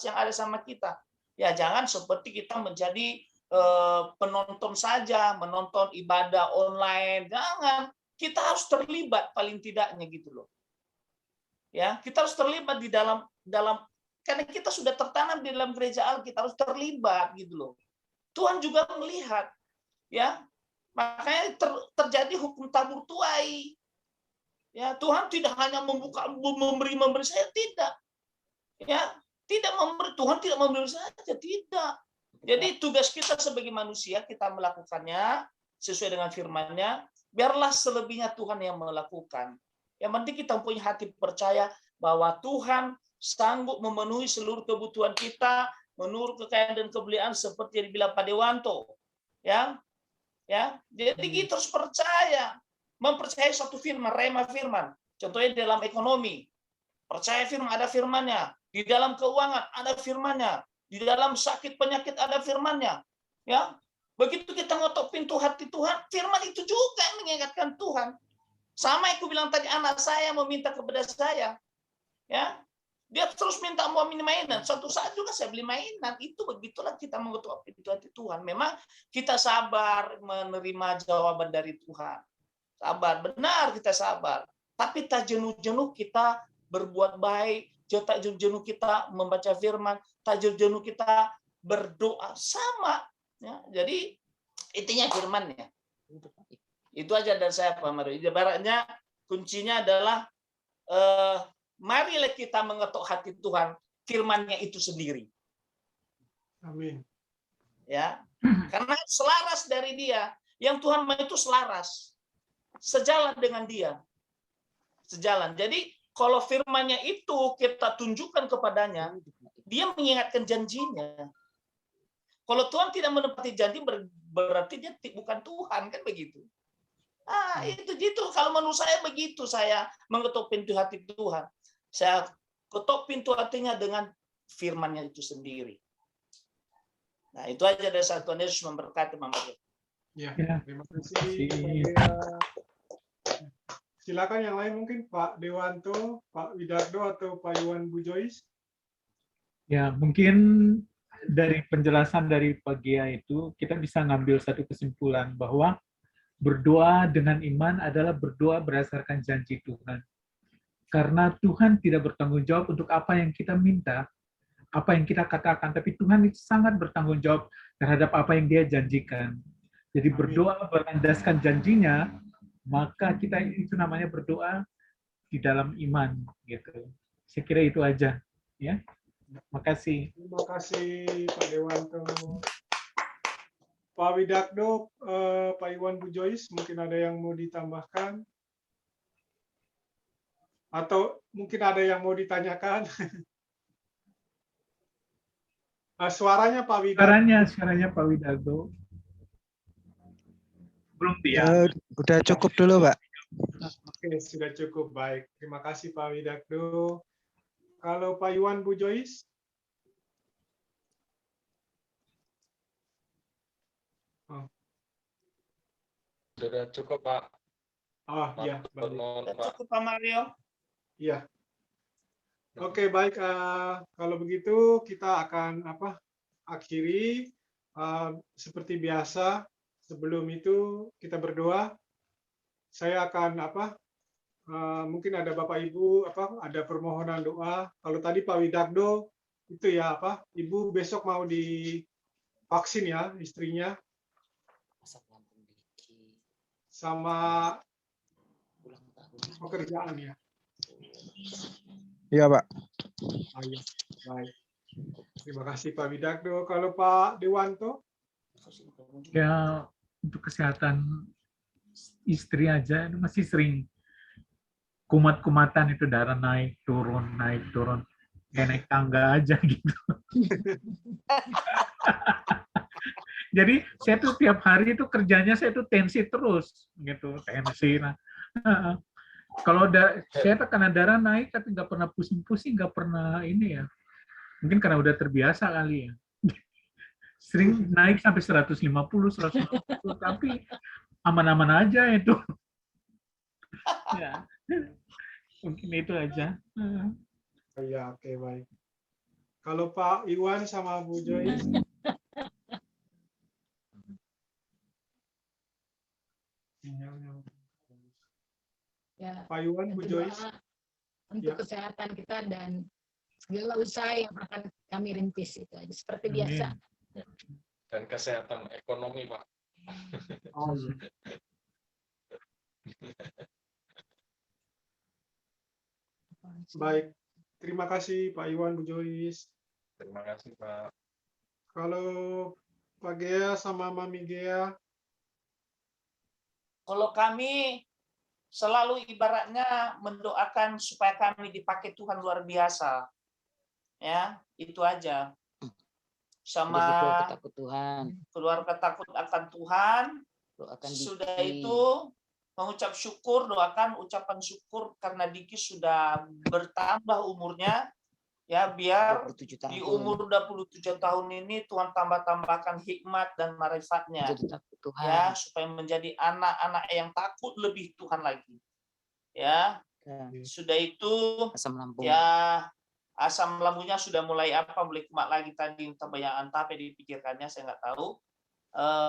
yang ada sama kita. Ya, jangan seperti kita menjadi penonton saja, menonton ibadah online, jangan. Kita harus terlibat paling tidaknya gitu loh. Ya, kita harus terlibat di dalam karena kita sudah tertanam di dalam gereja Allah, kita harus terlibat gitu loh. Tuhan juga melihat, ya, makanya terjadi hukum tabur tuai. Ya, Tuhan tidak hanya memberi saya, tidak, ya, tidak memberi, Tuhan tidak memberi saja, tidak. Jadi tugas kita sebagai manusia kita melakukannya sesuai dengan firman-Nya. Biarlah selebihnya Tuhan yang melakukan. Yang penting kita punya hati percaya bahwa Tuhan sanggup memenuhi seluruh kebutuhan kita menurut kekayaan dan kemuliaan seperti yang dibilang Pak Dewanto. Ya. Ya. Jadi kita harus percaya, mempercayai satu firman, rema firman. Contohnya dalam ekonomi, percaya firman, ada firman-Nya. Di dalam keuangan ada firman-Nya. Di dalam sakit penyakit ada firman-Nya. Ya. Begitu kita ngotok pintu hati Tuhan, firman itu juga yang mengingatkan Tuhan. Sama yang aku bilang tadi, anak saya meminta kepada saya, ya, dia terus minta mau mainan. Suatu saat juga saya beli mainan. Itu begitulah kita mengetuk pintu hati Tuhan. Memang kita sabar menerima jawaban dari Tuhan. Sabar, benar kita sabar. Tapi tak jenuh-jenuh kita berbuat baik, tak jenuh-jenuh kita membaca firman, tak jenuh-jenuh kita berdoa, sama. Ya, jadi intinya firman-Nya. Itu aja dari saya, Pak Mario. Ibaratnya kuncinya adalah marilah kita mengetuk hati Tuhan, firman-Nya itu sendiri. Amin. Ya, karena selaras dari Dia, yang Tuhan mau itu selaras, sejalan dengan Dia, sejalan. Jadi kalau firman-Nya itu kita tunjukkan kepadanya, Dia mengingatkan janjinya. Kalau Tuhan tidak menepati janji, berarti Dia bukan Tuhan, kan begitu. Itu gitu. Kalau menurut saya begitu, saya mengetuk pintu hati Tuhan. Saya ketuk pintu hatinya dengan firman-Nya itu sendiri. Nah, itu aja dari saya. Tuhan Yesus memberkati, Mama. Ya, terima kasih. Silakan yang lain, mungkin Pak Dewanto, Pak Widardo, atau Pak Iwan Bujois. Ya, mungkin dari penjelasan dari Pak Gia itu, kita bisa ngambil satu kesimpulan bahwa berdoa dengan iman adalah berdoa berdasarkan janji Tuhan. Karena Tuhan tidak bertanggung jawab untuk apa yang kita minta, apa yang kita katakan, tapi Tuhan itu sangat bertanggung jawab terhadap apa yang Dia janjikan. Jadi berdoa berlandaskan janjinya, maka kita itu namanya berdoa di dalam iman, gitu. Saya kira itu aja, ya. Makasih. Terima kasih Pak Dewanto. Pak Widakdo, Pak Iwan, Bu Joyce, mungkin ada yang mau ditambahkan? Atau mungkin ada yang mau ditanyakan? Suaranya Pak Widakdo. Suaranya Pak Widardo. Belum dia. Udah cukup dulu, Pak. Oke, sudah cukup. Baik. Terima kasih Pak Widakdo. Kalau Pak Iwan, Bu Joyce? Sudah cukup, Pak. Oh, iya. Baik. Cukup Pak Mario. Iya. Oke, baik. Kalau begitu kita akan akhiri. Seperti biasa, sebelum itu kita berdoa. Saya akan mungkin ada Bapak Ibu ada permohonan doa. Kalau tadi Pak Widakdo itu ya Ibu besok mau divaksin ya istrinya sama pekerjaan ya. Iya, Pak. Iya. Baik. Terima kasih Pak Widakdo. Kalau Pak Dewanto? Ya, untuk kesehatan istri aja masih sering kumat-kumatan, itu darah naik turun kayak naik tangga aja gitu. Jadi saya tuh tiap hari itu kerjanya saya tuh tensi terus gitu, tensi. Nah, kalau saya tekanan darah naik tapi nggak pernah pusing-pusing, nggak pernah ini ya. Mungkin karena udah terbiasa kali ya. Sering naik sampai 150, tapi aman-aman aja itu. Ya. Mungkin itu aja. Ya, oke, baik. Kalau Pak Iwan sama Bu Joyce? Ya, Pak Iwan, Bu Joyce? untuk kesehatan kita dan segala usaha yang akan kami rintis itu aja seperti biasa. Dan kesehatan ekonomi, Pak. Oh, iya. Baik, terima kasih Pak Iwan, Bu Joyce. Terima kasih, Pak. Kalau Pak Gea sama Mami Gea? Kalau kami selalu ibaratnya mendoakan supaya kami dipakai Tuhan luar biasa. Ya, itu aja. Sama takut Tuhan. keluarga takut akan Tuhan. Sudah itu mengucap syukur, doakan ucapan syukur karena Diki sudah bertambah umurnya. Ya, biar di umur 27 tahun ini Tuhan tambahkan hikmat dan marifatnya. Ya, supaya menjadi anak-anak yang takut lebih Tuhan lagi. Ya. Sudah itu ya asam lambungnya sudah mulai mulai kumat lagi tadi, entah banyak apa dipikirkannya saya nggak tahu.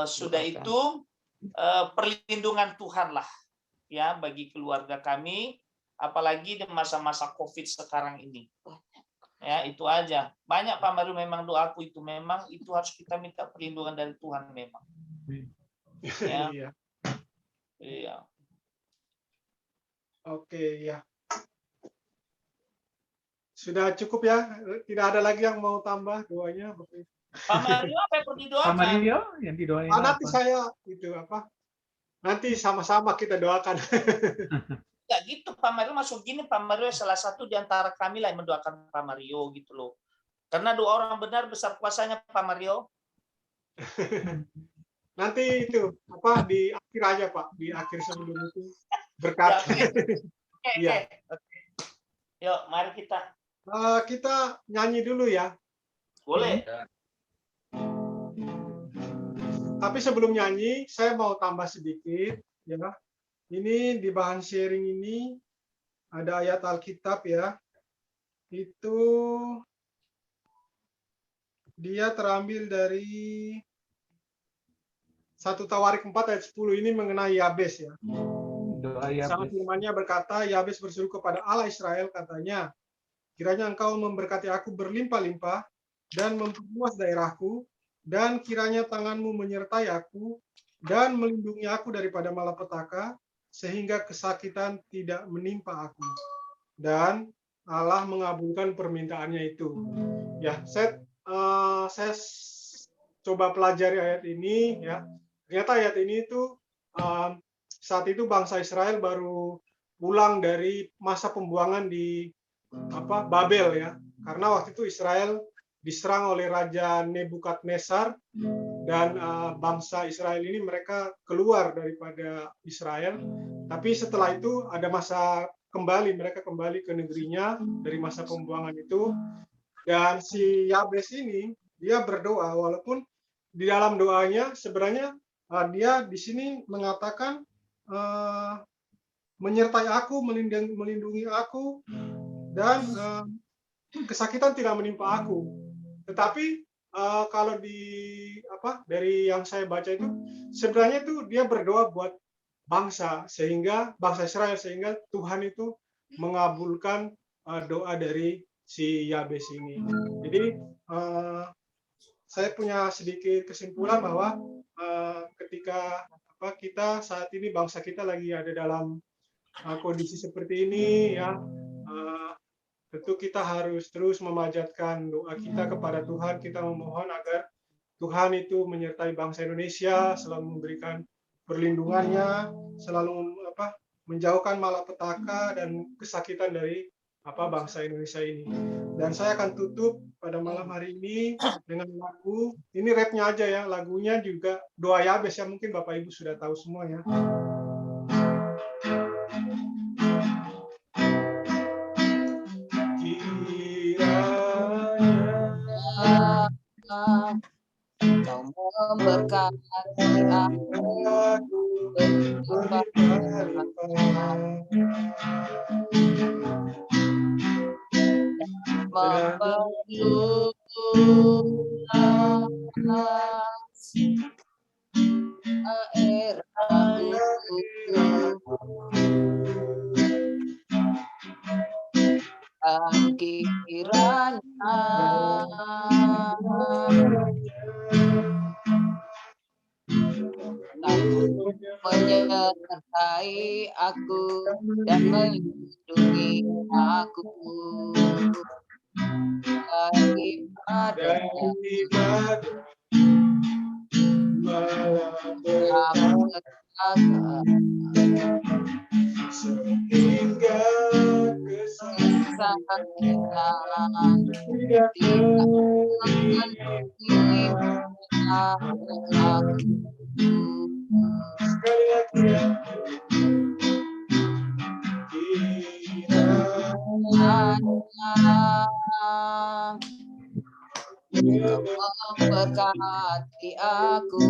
Sudah itu perlindungan Tuhan lah ya bagi keluarga kami, apalagi di masa-masa COVID sekarang ini. Ya, itu aja. Banyak Pak Mario, memang doaku itu memang itu harus kita minta perlindungan dari Tuhan memang. Ya. Iya. Oke, ya. Sudah cukup ya? Tidak ada lagi yang mau tambah doanya? Pak Mario apa yang perlu didoakan? Pak Mario yang didoain nanti saya nanti sama-sama kita doakan. Enggak gitu Pak Mario, masuk gini, Pak Mario salah satu di antara kami lah yang mendoakan Pak Mario gitu loh. Karena doa orang benar besar kuasanya Pak Mario. Nanti itu di akhir aja Pak, di akhir sebelum itu berkat. Oke. Yuk, mari kita. Kita nyanyi dulu ya. Boleh. Tapi sebelum nyanyi, saya mau tambah sedikit ya. Ini di bahan sharing ini ada ayat Alkitab ya. Itu dia terambil dari 1 Tawarik 4 ayat 10 ini mengenai Yabes ya. Sama firman-Nya berkata, Yabes berseru kepada Allah Israel katanya, kiranya engkau memberkati aku berlimpah-limpah dan memperluas daerahku, dan kiranya tanganmu menyertai aku dan melindungi aku daripada malapetaka, sehingga kesakitan tidak menimpa aku. Dan Allah mengabulkan permintaannya itu. Ya, saya coba pelajari ayat ini, ya, ternyata ayat ini itu saat itu bangsa Israel baru pulang dari masa pembuangan di Babel, ya, karena waktu itu Israel diserang oleh Raja Nebukadnezar, dan bangsa Israel ini mereka keluar daripada Israel. Tapi setelah itu ada masa kembali, mereka kembali ke negerinya dari masa pembuangan itu. Dan si Yabes ini dia berdoa, walaupun di dalam doanya sebenarnya dia di sini mengatakan menyertai aku, melindungi aku, dan kesakitan tidak menimpa aku. Tetapi kalau dari yang saya baca itu sebenarnya itu dia berdoa buat bangsa Israel, sehingga Tuhan itu mengabulkan doa dari si Yabes ini. Jadi saya punya sedikit kesimpulan bahwa ketika kita saat ini bangsa kita lagi ada dalam kondisi seperti ini, ya, tentu kita harus terus memanjatkan doa kita kepada Tuhan. Kita memohon agar Tuhan itu menyertai bangsa Indonesia, selalu memberikan perlindungannya, selalu menjauhkan malapetaka dan kesakitan dari bangsa Indonesia ini. Dan saya akan tutup pada malam hari ini dengan lagu, ini rapnya aja ya, lagunya juga doa Yabes, ya, mungkin Bapak Ibu sudah tahu semua, ya. Kau memberkati aku dan kiranya menyertai aku dan melindungi aku daripada sehingga kesakitan tidak menimpa aku. Sekali lagi, ya. Memberkati aku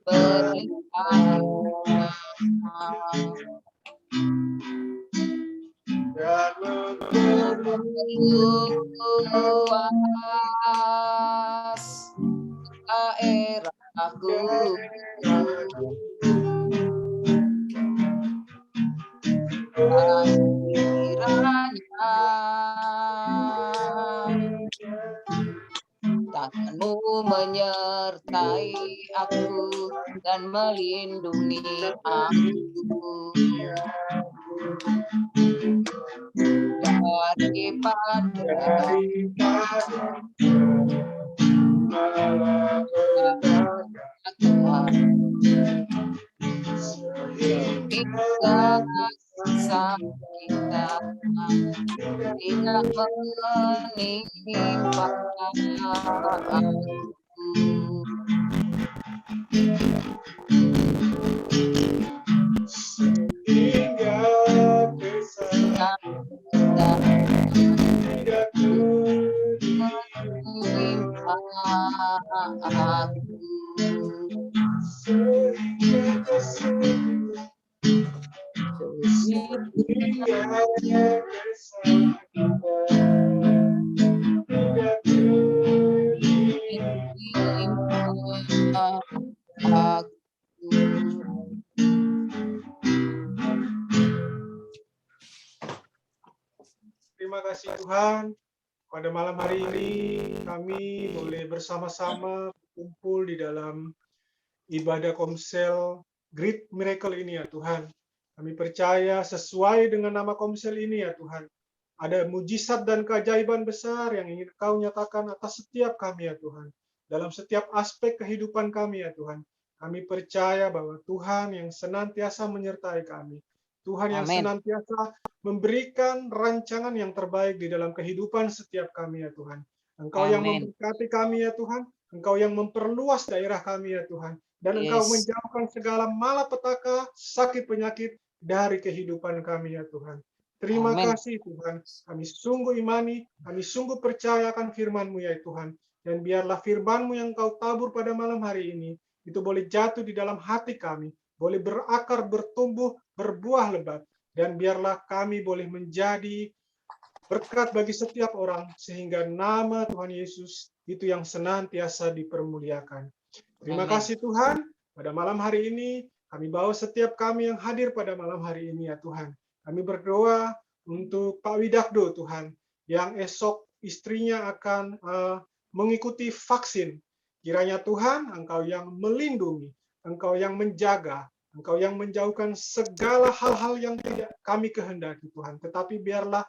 berlimpah dan memperluas daerahku dan kiranya tanganmu menyertai aku dan melindungi aku daripada sehingga kesakitan tidak menimpa aku. sehingga kesakitan tidak menimpa aku. sehingga kesakitan Terima kasih Tuhan, pada malam hari ini kami boleh bersama-sama berkumpul di dalam ibadah Komsel Great Miracle ini, ya Tuhan. Kami percaya sesuai dengan nama Komsel ini, ya Tuhan, ada mujizat dan keajaiban besar yang ingin Kau nyatakan atas setiap kami, ya Tuhan. dalam setiap aspek kehidupan kami ya Tuhan. Kami percaya bahwa Tuhan yang senantiasa menyertai kami. Tuhan yang Amin. senantiasa memberikan rancangan yang terbaik di dalam kehidupan setiap kami ya Tuhan. Engkau yang Amin. memberkati kami ya Tuhan. Engkau yang memperluas daerah kami ya Tuhan. Dan Engkau Yes. menjauhkan segala malapetaka, sakit penyakit dari kehidupan kami ya Tuhan. Terima Amin. kasih Tuhan. Kami sungguh imani, kami sungguh percaya akan firman-Mu ya Tuhan. Dan biarlah firman-Mu yang Kau tabur pada malam hari ini, itu boleh jatuh di dalam hati kami, boleh berakar, bertumbuh, berbuah lebat. Dan biarlah kami boleh menjadi berkat bagi setiap orang, sehingga nama Tuhan Yesus itu yang senantiasa dipermuliakan. Terima Amin. kasih Tuhan, pada malam hari ini, kami bawa setiap kami yang hadir pada malam hari ini ya Tuhan. Kami berdoa untuk Pak Widakdo Tuhan, yang esok istrinya akan mengikuti vaksin. Kiranya Tuhan, Engkau yang melindungi, Engkau yang menjaga, Engkau yang menjauhkan segala hal-hal yang tidak kami kehendaki Tuhan. Tetapi biarlah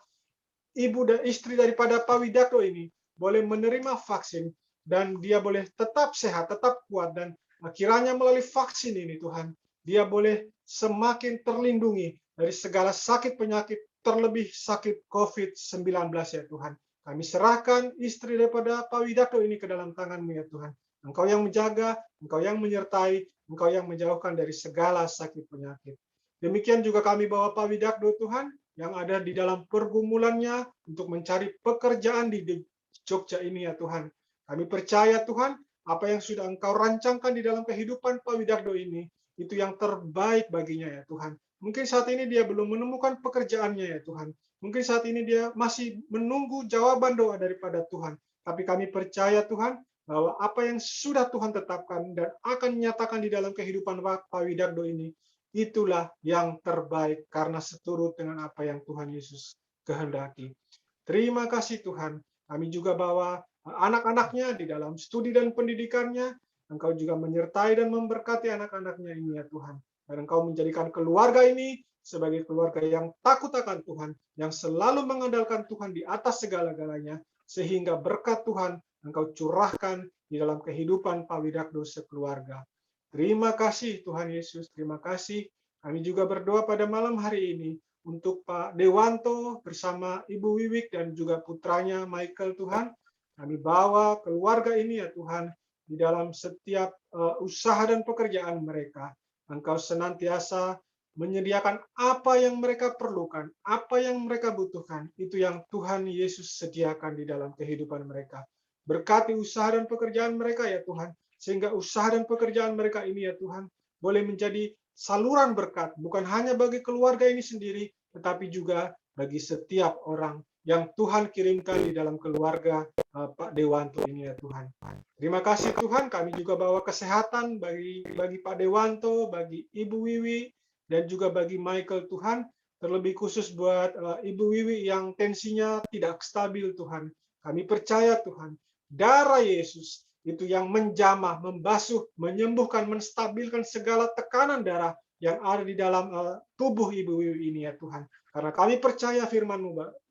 ibu dan istri daripada Pak Widakdo ini boleh menerima vaksin dan dia boleh tetap sehat, tetap kuat, dan kiranya melalui vaksin ini Tuhan, dia boleh semakin terlindungi dari segala sakit penyakit, terlebih sakit COVID-19 ya Tuhan. Kami serahkan istri daripada Pak Widakdo ini ke dalam tangan-Mu ya Tuhan. Engkau yang menjaga, Engkau yang menyertai, Engkau yang menjauhkan dari segala sakit penyakit. Demikian juga kami bawa Pak Widakdo Tuhan, yang ada di dalam pergumulannya untuk mencari pekerjaan di Jogja ini ya Tuhan. Kami percaya Tuhan, apa yang sudah Engkau rancangkan di dalam kehidupan Pak Widakdo ini, itu yang terbaik baginya ya Tuhan. Mungkin saat ini dia belum menemukan pekerjaannya ya Tuhan. Mungkin saat ini dia masih menunggu jawaban doa daripada Tuhan. Tapi kami percaya Tuhan, bahwa apa yang sudah Tuhan tetapkan dan akan dinyatakan di dalam kehidupan Pak Widakdo ini, itulah yang terbaik karena seturut dengan apa yang Tuhan Yesus kehendaki. Terima kasih Tuhan. Kami juga bawa anak-anaknya di dalam studi dan pendidikannya. Engkau juga menyertai dan memberkati anak-anaknya ini ya Tuhan. Dan Engkau menjadikan keluarga ini sebagai keluarga yang takut akan Tuhan, yang selalu mengandalkan Tuhan di atas segala-galanya, sehingga berkat Tuhan Engkau curahkan di dalam kehidupan Pak Widakdo sekeluarga. Terima kasih Tuhan Yesus, terima kasih. Kami juga berdoa pada malam hari ini untuk Pak Dewanto bersama Ibu Wiwik dan juga putranya Michael Tuhan. Kami bawa keluarga ini ya Tuhan di dalam setiap usaha dan pekerjaan mereka. Engkau senantiasa menyediakan apa yang mereka perlukan, apa yang mereka butuhkan. Itu yang Tuhan Yesus sediakan di dalam kehidupan mereka. Berkati usaha dan pekerjaan mereka ya Tuhan. Sehingga usaha dan pekerjaan mereka ini ya Tuhan, boleh menjadi saluran berkat, bukan hanya bagi keluarga ini sendiri, tetapi juga bagi setiap orang yang Tuhan kirimkan di dalam keluarga Pak Dewanto ini ya Tuhan. Terima kasih Tuhan, kami juga bawa kesehatan bagi Pak Dewanto, bagi Ibu Wiwi, dan juga bagi Michael Tuhan, terlebih khusus buat Ibu Wiwi yang tensinya tidak stabil Tuhan. Kami percaya Tuhan, darah Yesus itu yang menjamah, membasuh, menyembuhkan, menstabilkan segala tekanan darah yang ada di dalam tubuh Ibu Wiwi ini ya Tuhan. Karena kami percaya firman-Mu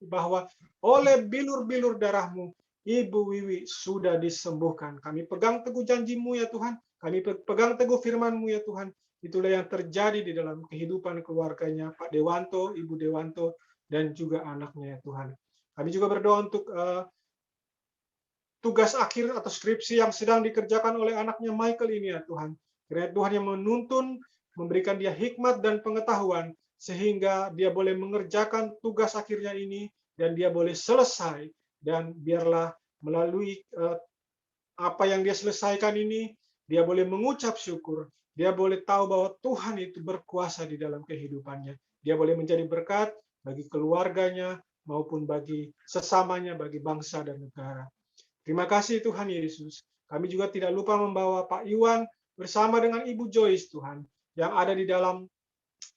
bahwa oleh bilur-bilur darah-Mu, Ibu Wiwi sudah disembuhkan. Kami pegang teguh janji-Mu ya Tuhan. Kami pegang teguh firman-Mu ya Tuhan. Itulah yang terjadi di dalam kehidupan keluarganya Pak Dewanto, Ibu Dewanto, dan juga anaknya ya Tuhan. Kami juga berdoa untuk tugas akhir atau skripsi yang sedang dikerjakan oleh anaknya Michael ini ya Tuhan. Kiranya Tuhan yang menuntun, memberikan dia hikmat dan pengetahuan, sehingga dia boleh mengerjakan tugas akhirnya ini, dan dia boleh selesai, dan biarlah melalui apa yang dia selesaikan ini, dia boleh mengucap syukur, dia boleh tahu bahwa Tuhan itu berkuasa di dalam kehidupannya. Dia boleh menjadi berkat bagi keluarganya, maupun bagi sesamanya, bagi bangsa dan negara. Terima kasih Tuhan Yesus. Kami juga tidak lupa membawa Pak Iwan bersama dengan Ibu Joyce Tuhan, yang ada di dalam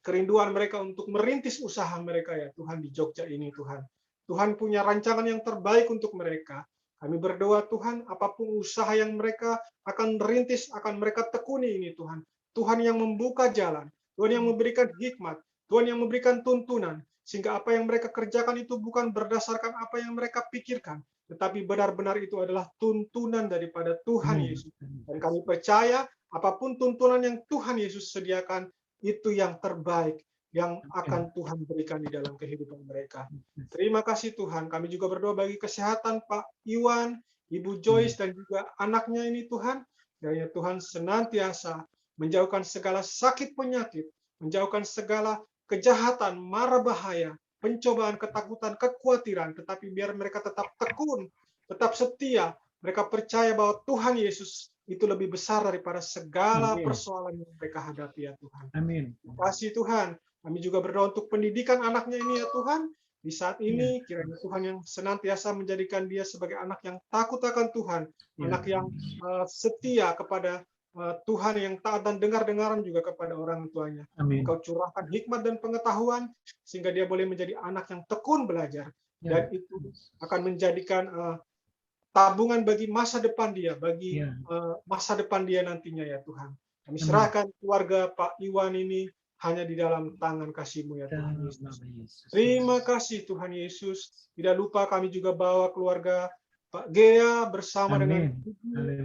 kerinduan mereka untuk merintis usaha mereka ya Tuhan di Jogja ini Tuhan. Tuhan punya rancangan yang terbaik untuk mereka. Kami berdoa Tuhan, apapun usaha yang mereka akan merintis, akan mereka tekuni ini Tuhan. Tuhan yang membuka jalan, Tuhan yang memberikan hikmat, Tuhan yang memberikan tuntunan, sehingga apa yang mereka kerjakan itu bukan berdasarkan apa yang mereka pikirkan, tetapi benar-benar itu adalah tuntunan daripada Tuhan Yesus. Dan kami percaya apapun tuntunan yang Tuhan Yesus sediakan, itu yang terbaik yang akan Tuhan berikan di dalam kehidupan mereka. Terima kasih Tuhan. Kami juga berdoa bagi kesehatan Pak Iwan, Ibu Joyce, dan juga anaknya ini Tuhan. Kiranya Tuhan senantiasa menjauhkan segala sakit penyakit, menjauhkan segala kejahatan, mara bahaya, pencobaan, ketakutan, kekhawatiran, tetapi biar mereka tetap tekun, tetap setia. Mereka percaya bahwa Tuhan Yesus itu lebih besar daripada segala persoalan yang mereka hadapi ya Tuhan. Amin. Terima kasih Tuhan. Kami juga berdoa untuk pendidikan anaknya ini ya Tuhan. Di saat ini kiranya Tuhan yang senantiasa menjadikan dia sebagai anak yang takut akan Tuhan, anak yang setia kepada Tuhan, yang taat dan dengar-dengaran juga kepada orang tuanya. Amin. Engkau curahkan hikmat dan pengetahuan sehingga dia boleh menjadi anak yang tekun belajar, dan itu akan menjadikan tabungan bagi masa depan dia, bagi masa depan dia nantinya ya Tuhan. Kami serahkan keluarga Pak Iwan ini hanya di dalam tangan kasih-Mu ya Tuhan Yesus. Terima kasih Tuhan Yesus. Tidak lupa kami juga bawa keluarga Pak Gea bersama dengan Ibu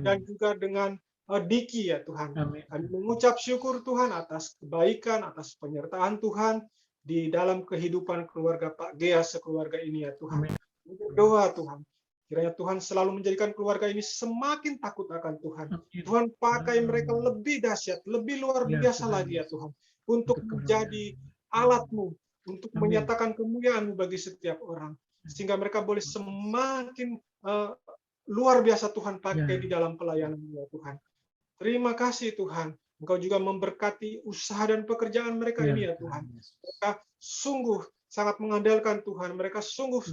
dan juga dengan Diki ya Tuhan. Kami mengucap syukur Tuhan atas kebaikan, atas penyertaan Tuhan di dalam kehidupan keluarga Pak Gea sekeluarga ini ya Tuhan. Berdoa Tuhan, kiranya Tuhan selalu menjadikan keluarga ini semakin takut akan Tuhan. Tuhan pakai mereka lebih dahsyat, lebih luar biasa lagi ya Tuhan, untuk menjadi alat-Mu, untuk menyatakan kemuliaan-Mu bagi setiap orang. Sehingga mereka boleh semakin luar biasa Tuhan pakai di dalam pelayanan-Mu ya Tuhan. Terima kasih Tuhan. Engkau juga memberkati usaha dan pekerjaan mereka ini ya Tuhan. Mereka sungguh sangat mengandalkan Tuhan. Mereka sungguh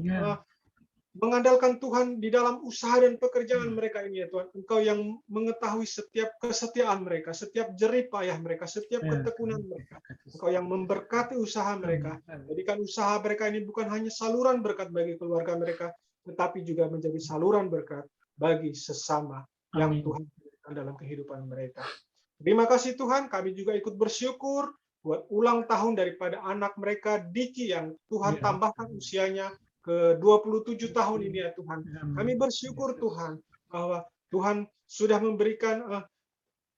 mengandalkan Tuhan di dalam usaha dan pekerjaan mereka ini ya Tuhan. Engkau yang mengetahui setiap kesetiaan mereka, setiap jerih payah mereka, setiap ketekunan mereka. Engkau yang memberkati usaha mereka. Jadikan usaha mereka ini bukan hanya saluran berkat bagi keluarga mereka, tetapi juga menjadi saluran berkat bagi sesama yang Tuhan berikan dalam kehidupan mereka. Terima kasih Tuhan, kami juga ikut bersyukur buat ulang tahun daripada anak mereka Diki yang Tuhan tambahkan usianya ke 27 tahun ini ya Tuhan. Kami bersyukur Tuhan bahwa Tuhan sudah memberikan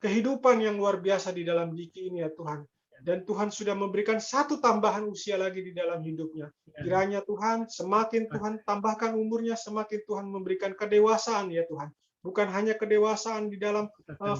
kehidupan yang luar biasa di dalam Diki ini ya Tuhan. Dan Tuhan sudah memberikan satu tambahan usia lagi di dalam hidupnya. Kiranya Tuhan, semakin Tuhan tambahkan umurnya, semakin Tuhan memberikan kedewasaan ya Tuhan. Bukan hanya kedewasaan di dalam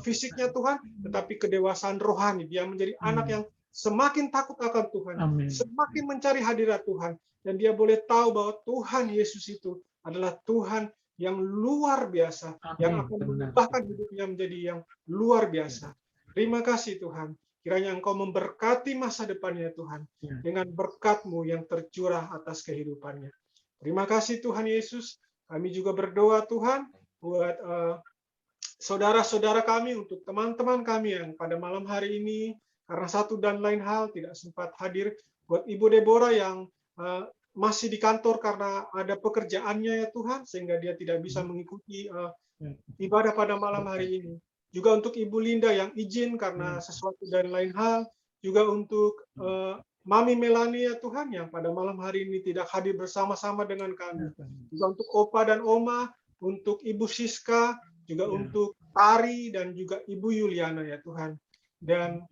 fisiknya Tuhan, tetapi kedewasaan rohani. Dia menjadi anak yang semakin takut akan Tuhan, semakin mencari hadirat Tuhan. Dan dia boleh tahu bahwa Tuhan Yesus itu adalah Tuhan yang luar biasa, yang akan mengubahkan hidupnya menjadi yang luar biasa. Terima kasih Tuhan. Kiranya Engkau memberkati masa depannya Tuhan, dengan berkat-Mu yang tercurah atas kehidupannya. Terima kasih Tuhan Yesus. Kami juga berdoa Tuhan, buat saudara-saudara kami, untuk teman-teman kami yang pada malam hari ini, karena satu dan lain hal tidak sempat hadir, buat Ibu Deborah yang masih di kantor karena ada pekerjaannya ya Tuhan, sehingga dia tidak bisa mengikuti ibadah pada malam hari ini. Juga untuk Ibu Linda yang izin karena sesuatu dan lain hal. Juga untuk Mami Melani ya Tuhan, yang pada malam hari ini tidak hadir bersama-sama dengan kami. Juga untuk Opa dan Oma, untuk Ibu Siska, juga untuk Tari, dan juga Ibu Yuliana ya Tuhan. Dan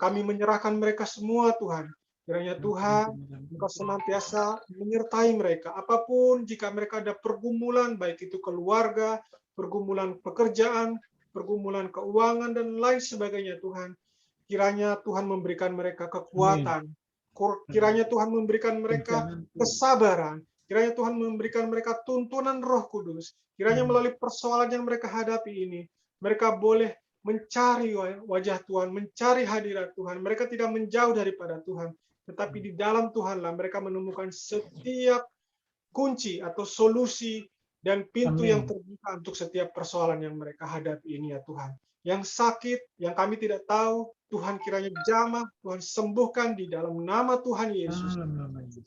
kami menyerahkan mereka semua Tuhan. Kiranya Tuhan, Engkau senantiasa menyertai mereka. Apapun jika mereka ada pergumulan, baik itu keluarga, pergumulan pekerjaan, pergumulan keuangan, dan lain sebagainya Tuhan. Kiranya Tuhan memberikan mereka kekuatan. Kiranya Tuhan memberikan mereka kesabaran. Kiranya Tuhan memberikan mereka tuntunan Roh Kudus. Kiranya melalui persoalan yang mereka hadapi ini, mereka boleh mencari wajah Tuhan, mencari hadirat Tuhan. Mereka tidak menjauh daripada Tuhan, tetapi di dalam Tuhanlah mereka menemukan setiap kunci atau solusi dan pintu yang terbuka untuk setiap persoalan yang mereka hadapi ini ya Tuhan. Yang sakit, yang kami tidak tahu, Tuhan kiranya jamah, Tuhan sembuhkan di dalam nama Tuhan Yesus.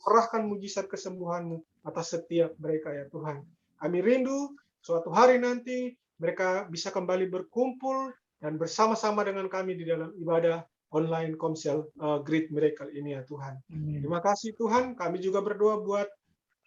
Serahkan mujizat kesembuhan-Mu atas setiap mereka ya Tuhan. Kami rindu suatu hari nanti mereka bisa kembali berkumpul dan bersama-sama dengan kami di dalam ibadah online Komsel Great Miracle ini ya Tuhan. Amin. Terima kasih Tuhan, kami juga berdoa buat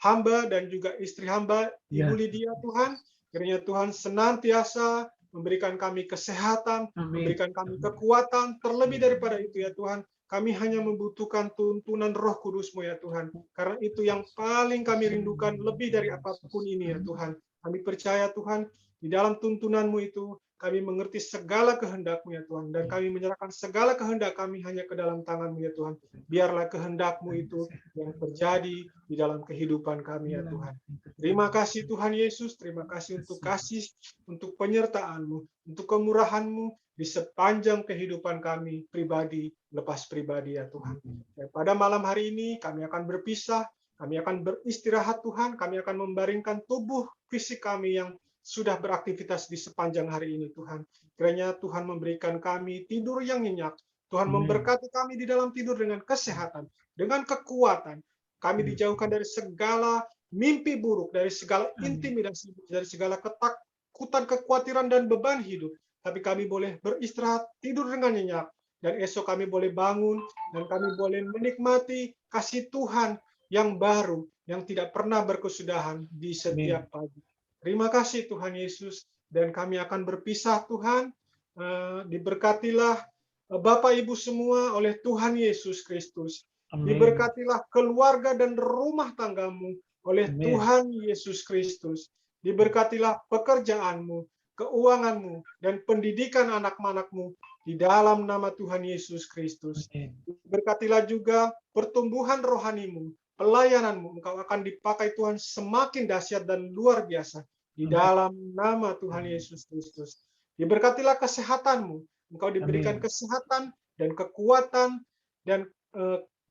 hamba dan juga istri hamba Ibu Ya. Lydia Tuhan. Kiranya Tuhan senantiasa memberikan kami kesehatan, Amin. memberikan kami kekuatan, terlebih daripada itu ya Tuhan. Kami hanya membutuhkan tuntunan Roh Kudus-Mu ya Tuhan. Karena itu yang paling kami rindukan lebih dari apapun ini ya Tuhan. Kami percaya Tuhan, di dalam tuntunan-Mu itu kami mengerti segala kehendak-Mu ya Tuhan. Dan kami menyerahkan segala kehendak kami hanya ke dalam tangan-Mu ya Tuhan. Biarlah kehendak-Mu itu yang terjadi di dalam kehidupan kami ya Tuhan. Terima kasih Tuhan Yesus, terima kasih untuk kasih, untuk penyertaan-Mu, untuk kemurahan-Mu di sepanjang kehidupan kami pribadi, lepas pribadi ya Tuhan. Dan pada malam hari ini kami akan berpisah, kami akan beristirahat Tuhan, kami akan membaringkan tubuh fisik kami yang sudah beraktivitas di sepanjang hari ini Tuhan. Kiranya Tuhan memberikan kami tidur yang nyenyak, Tuhan memberkati kami di dalam tidur dengan kesehatan, dengan kekuatan. Kami dijauhkan dari segala mimpi buruk, dari segala intimidasi, dari segala ketakutan, kekhawatiran, dan beban hidup. Tapi kami boleh beristirahat, tidur dengan nyenyak. Dan esok kami boleh bangun, dan kami boleh menikmati kasih Tuhan yang baru, yang tidak pernah berkesudahan di setiap pagi. Terima kasih Tuhan Yesus. Dan kami akan berpisah Tuhan. Diberkatilah Bapak Ibu semua oleh Tuhan Yesus Kristus. Diberkatilah keluarga dan rumah tanggamu oleh Tuhan Yesus Kristus. Diberkatilah pekerjaanmu, keuanganmu, dan pendidikan anak-anakmu di dalam nama Tuhan Yesus Kristus. Berkatilah juga pertumbuhan rohanimu, pelayananmu, engkau akan dipakai Tuhan semakin dahsyat dan luar biasa di dalam nama Tuhan Yesus Kristus. Diberkatilah kesehatanmu, engkau diberikan kesehatan dan kekuatan dan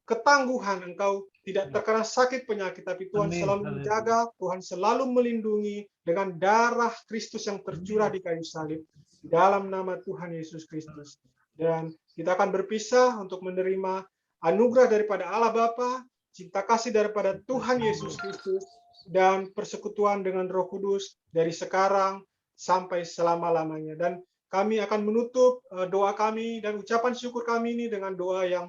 ketangguhan, engkau tidak terkena sakit penyakit, tapi Tuhan selalu menjaga, Tuhan selalu melindungi dengan darah Kristus yang tercurah di kayu salib. Di dalam nama Tuhan Yesus Kristus. Dan kita akan berpisah untuk menerima anugerah daripada Allah Bapa, cinta kasih daripada Tuhan Yesus Kristus, dan persekutuan dengan Roh Kudus dari sekarang sampai selama-lamanya. Dan kami akan menutup doa kami dan ucapan syukur kami ini dengan doa yang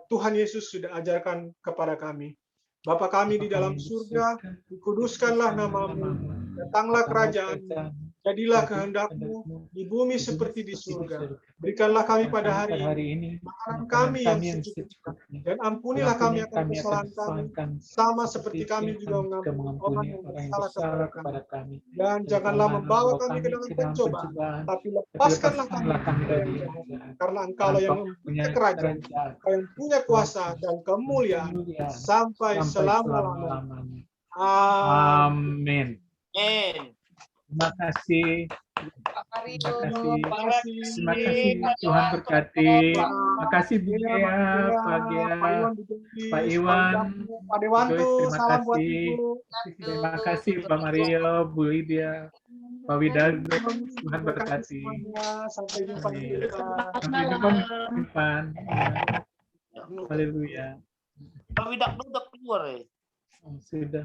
Tuhan Yesus sudah ajarkan kepada kami. Bapa kami di dalam surga, dikuduskanlah namamu, datanglah kerajaan-mu, jadilah kehendak-mu di bumi seperti di surga. Berikanlah kami pada hari ini makanan kami yang secukupnya, dan ampunilah kami akan kesalahan kami, sama seperti kami juga mengampuni orang yang bersalah kepada kami. Dan janganlah membawa kami ke dalam pencobaan, tapi lepaskanlah kami dari yang jahat, karena Engkaulah yang mempunyai kerajaan, Engkau yang punya kuasa dan kemuliaan sampai selama-lamanya. Amin. Amin. Terima kasih. Pak Mario, Terima kasih. Tuhan berkati. Terima kasih Bu Gea, Pak Gea, Pak Iwan, Pak Dewanto, terima salam buat kasih. Ibu. Terima kasih Pak Mario, Bu Lydia, Pak Widago. Tuhan berkati. Semuanya. Sampai jumpa di Amin. depan. Sampai jumpa minggu depan. Haleluya. Pak Widak udah keluar ya. Sudah.